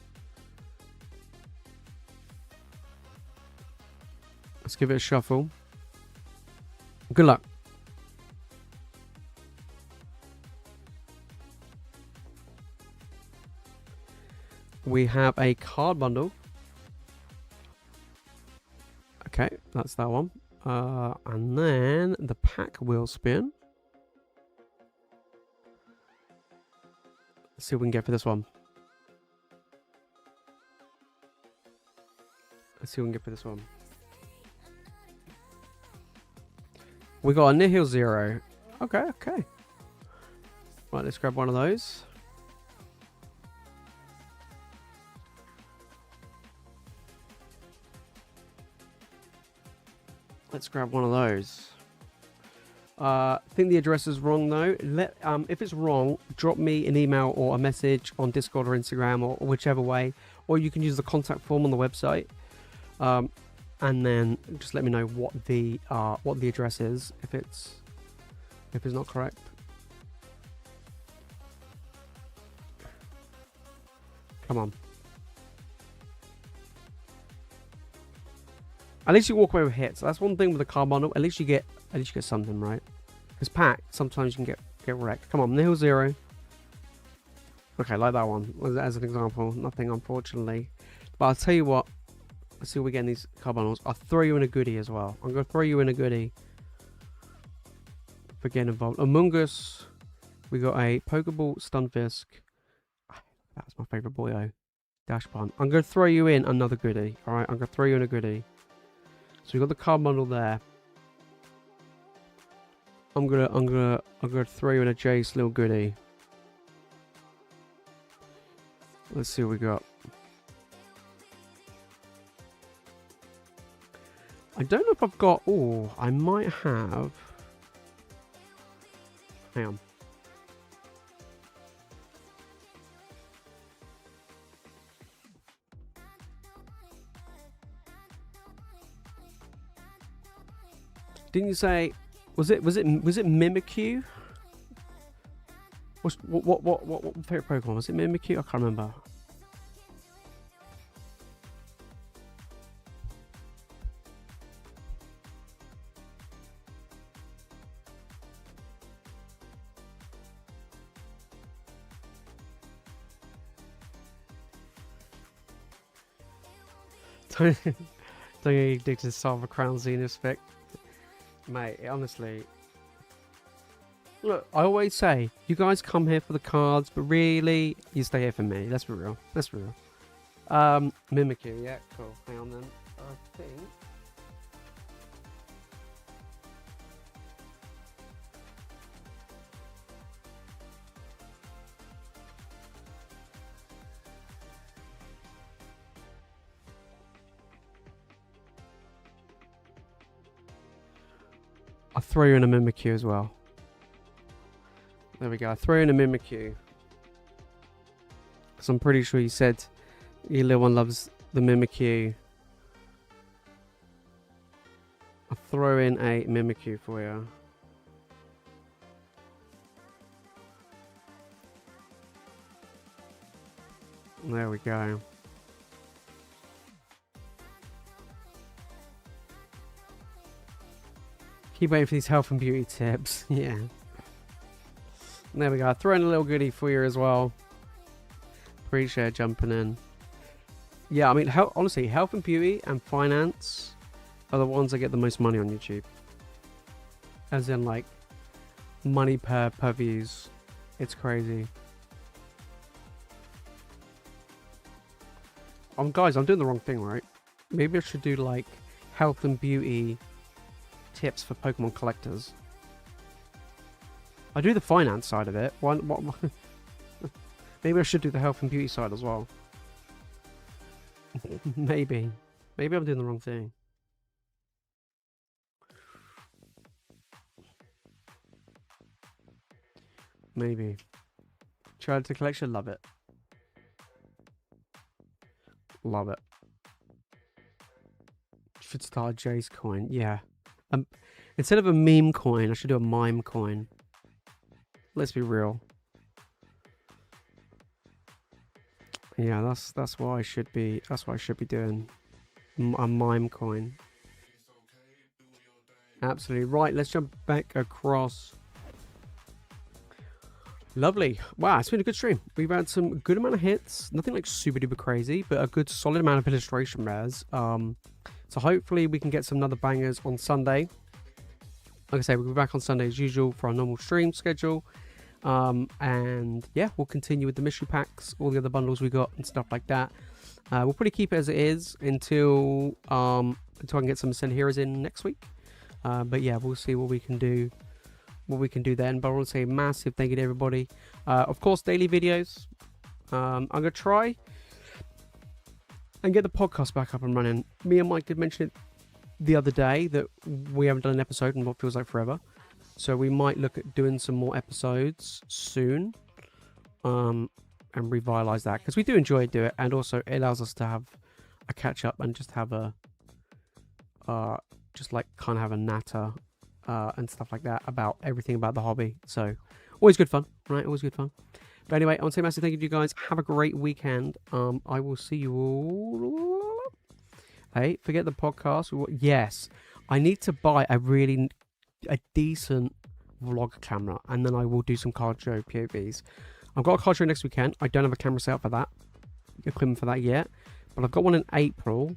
[SPEAKER 1] Let's give it a shuffle. Good luck. We have a card bundle. Okay, that's that one. And then the pack wheel spin. Let's see what we can get for this one. Let's see what we can get for this one. We got a nihil 0. Okay. Right, let's grab one of those. Let's grab one of those. I think the address is wrong though. If it's wrong, drop me an email or a message on Discord or Instagram or whichever way, or you can use the contact form on the website. And then just let me know what the address is if it's not correct. Come on. At least you walk away with hits. That's one thing with the card bundle. At least you get something, right? Because pack, sometimes you can get wrecked. Come on, nihil 0. Okay, like that one as an example. Nothing, unfortunately. But I'll tell you what. Let's see what we get in these card bundles. I'll throw you in a goodie as well. I'm going to throw you in a goodie for getting involved. Among Us, we got a Pokeball Stunfisk. That was my favourite boyo. Dash Pun. I'm going to throw you in another goodie. Alright, I'm going to throw you in a goodie. So we got the card bundle there. I'm gonna throw you in a Jace little goodie. Let's see what we got. I don't know if I've got... Oh, I might have... Hang on. Didn't you say... Was it Mimikyu? What favorite Pokemon? Was it Mimikyu? I can't remember. Don't get addicted to Silver Crown Zenith spec. Mate, honestly. Look, I always say, you guys come here for the cards, but really, you stay here for me. Let's be real. Let's be real. Mimikyu, yeah, cool. Hang on then. I think. I'll throw you in a Mimikyu as well. There we go. I throw in a Mimikyu. Because I'm pretty sure you said your little one loves the Mimikyu. I'll throw in a Mimikyu for you. There we go. Keep waiting for these health and beauty tips. Yeah. There we go. Throw in a little goodie for you as well. Appreciate jumping in. Yeah, I mean, honestly, health and beauty and finance are the ones that get the most money on YouTube. As in, like, money per views. It's crazy. Guys, I'm doing the wrong thing, right? Maybe I should do, like, health and beauty tips for Pokemon collectors. I do the finance side of it. What? Maybe I should do the health and beauty side as well. Maybe I'm doing the wrong thing. Maybe. Charity collection, love it. Love it. Should start a Jace coin, yeah. Instead of a meme coin, I should do a mime coin. Let's be real. Yeah, that's what I should be. That's what I should be doing. A mime coin. Absolutely right. Let's jump back across. Lovely. Wow, it's been a good stream. We've had some good amount of hits. Nothing like super duper crazy, but a good solid amount of illustration rares. So hopefully we can get some other bangers on Sunday. Like I say, we'll be back on Sunday as usual for our normal stream schedule. And yeah, we'll continue with the mystery packs, all the other bundles we got and stuff like that. We'll probably keep it as it is until I can get some Ascend Heroes in next week. But yeah, we'll see what we can do. Then. But I want to say a massive thank you to everybody. Of course, daily videos. I'm gonna try and get the podcast back up and running. Me and Mike did mention it the other day that we haven't done an episode in what feels like forever. So we might look at doing some more episodes soon, and revitalize that because we do enjoy doing it, and also it allows us to have a catch up and just have a, just like kind of have a natter, and stuff like that about everything about the hobby. So always good fun, right? Always good fun. But anyway, I want to say massive thank you to you guys. Have a great weekend. I will see you all. Hey, forget the podcast. Yes, I need to buy a decent vlog camera, and then I will do some card show POVs. I've got a card show next weekend. I don't have a camera set up for that, equipment for that yet, but I've got one in April.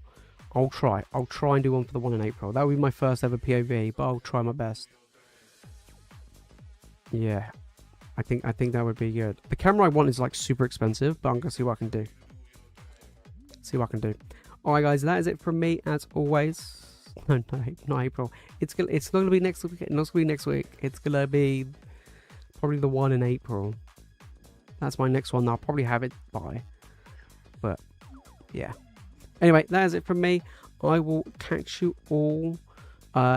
[SPEAKER 1] I'll try and do one for the one in April. That will be my first ever POV, but I'll try my best. Yeah, I think that would be good. The camera I want is like super expensive, but I'm gonna see what I can do. Alright guys, that is it from me as always. No, not April. It's not gonna be next week. Not gonna be next week. It's gonna be probably the one in April. That's my next one that I'll probably have it by. But yeah. Anyway, that is it from me. I will catch you all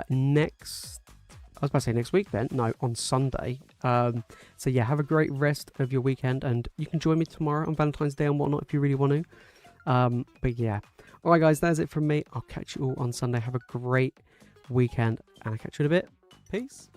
[SPEAKER 1] next. I was about to say next week then. No, on Sunday. So yeah, have a great rest of your weekend, and you can join me tomorrow on Valentine's Day and whatnot if you really want to. But yeah. Alright guys, that is it from me. I'll catch you all on Sunday. Have a great weekend, and I'll catch you in a bit. Peace.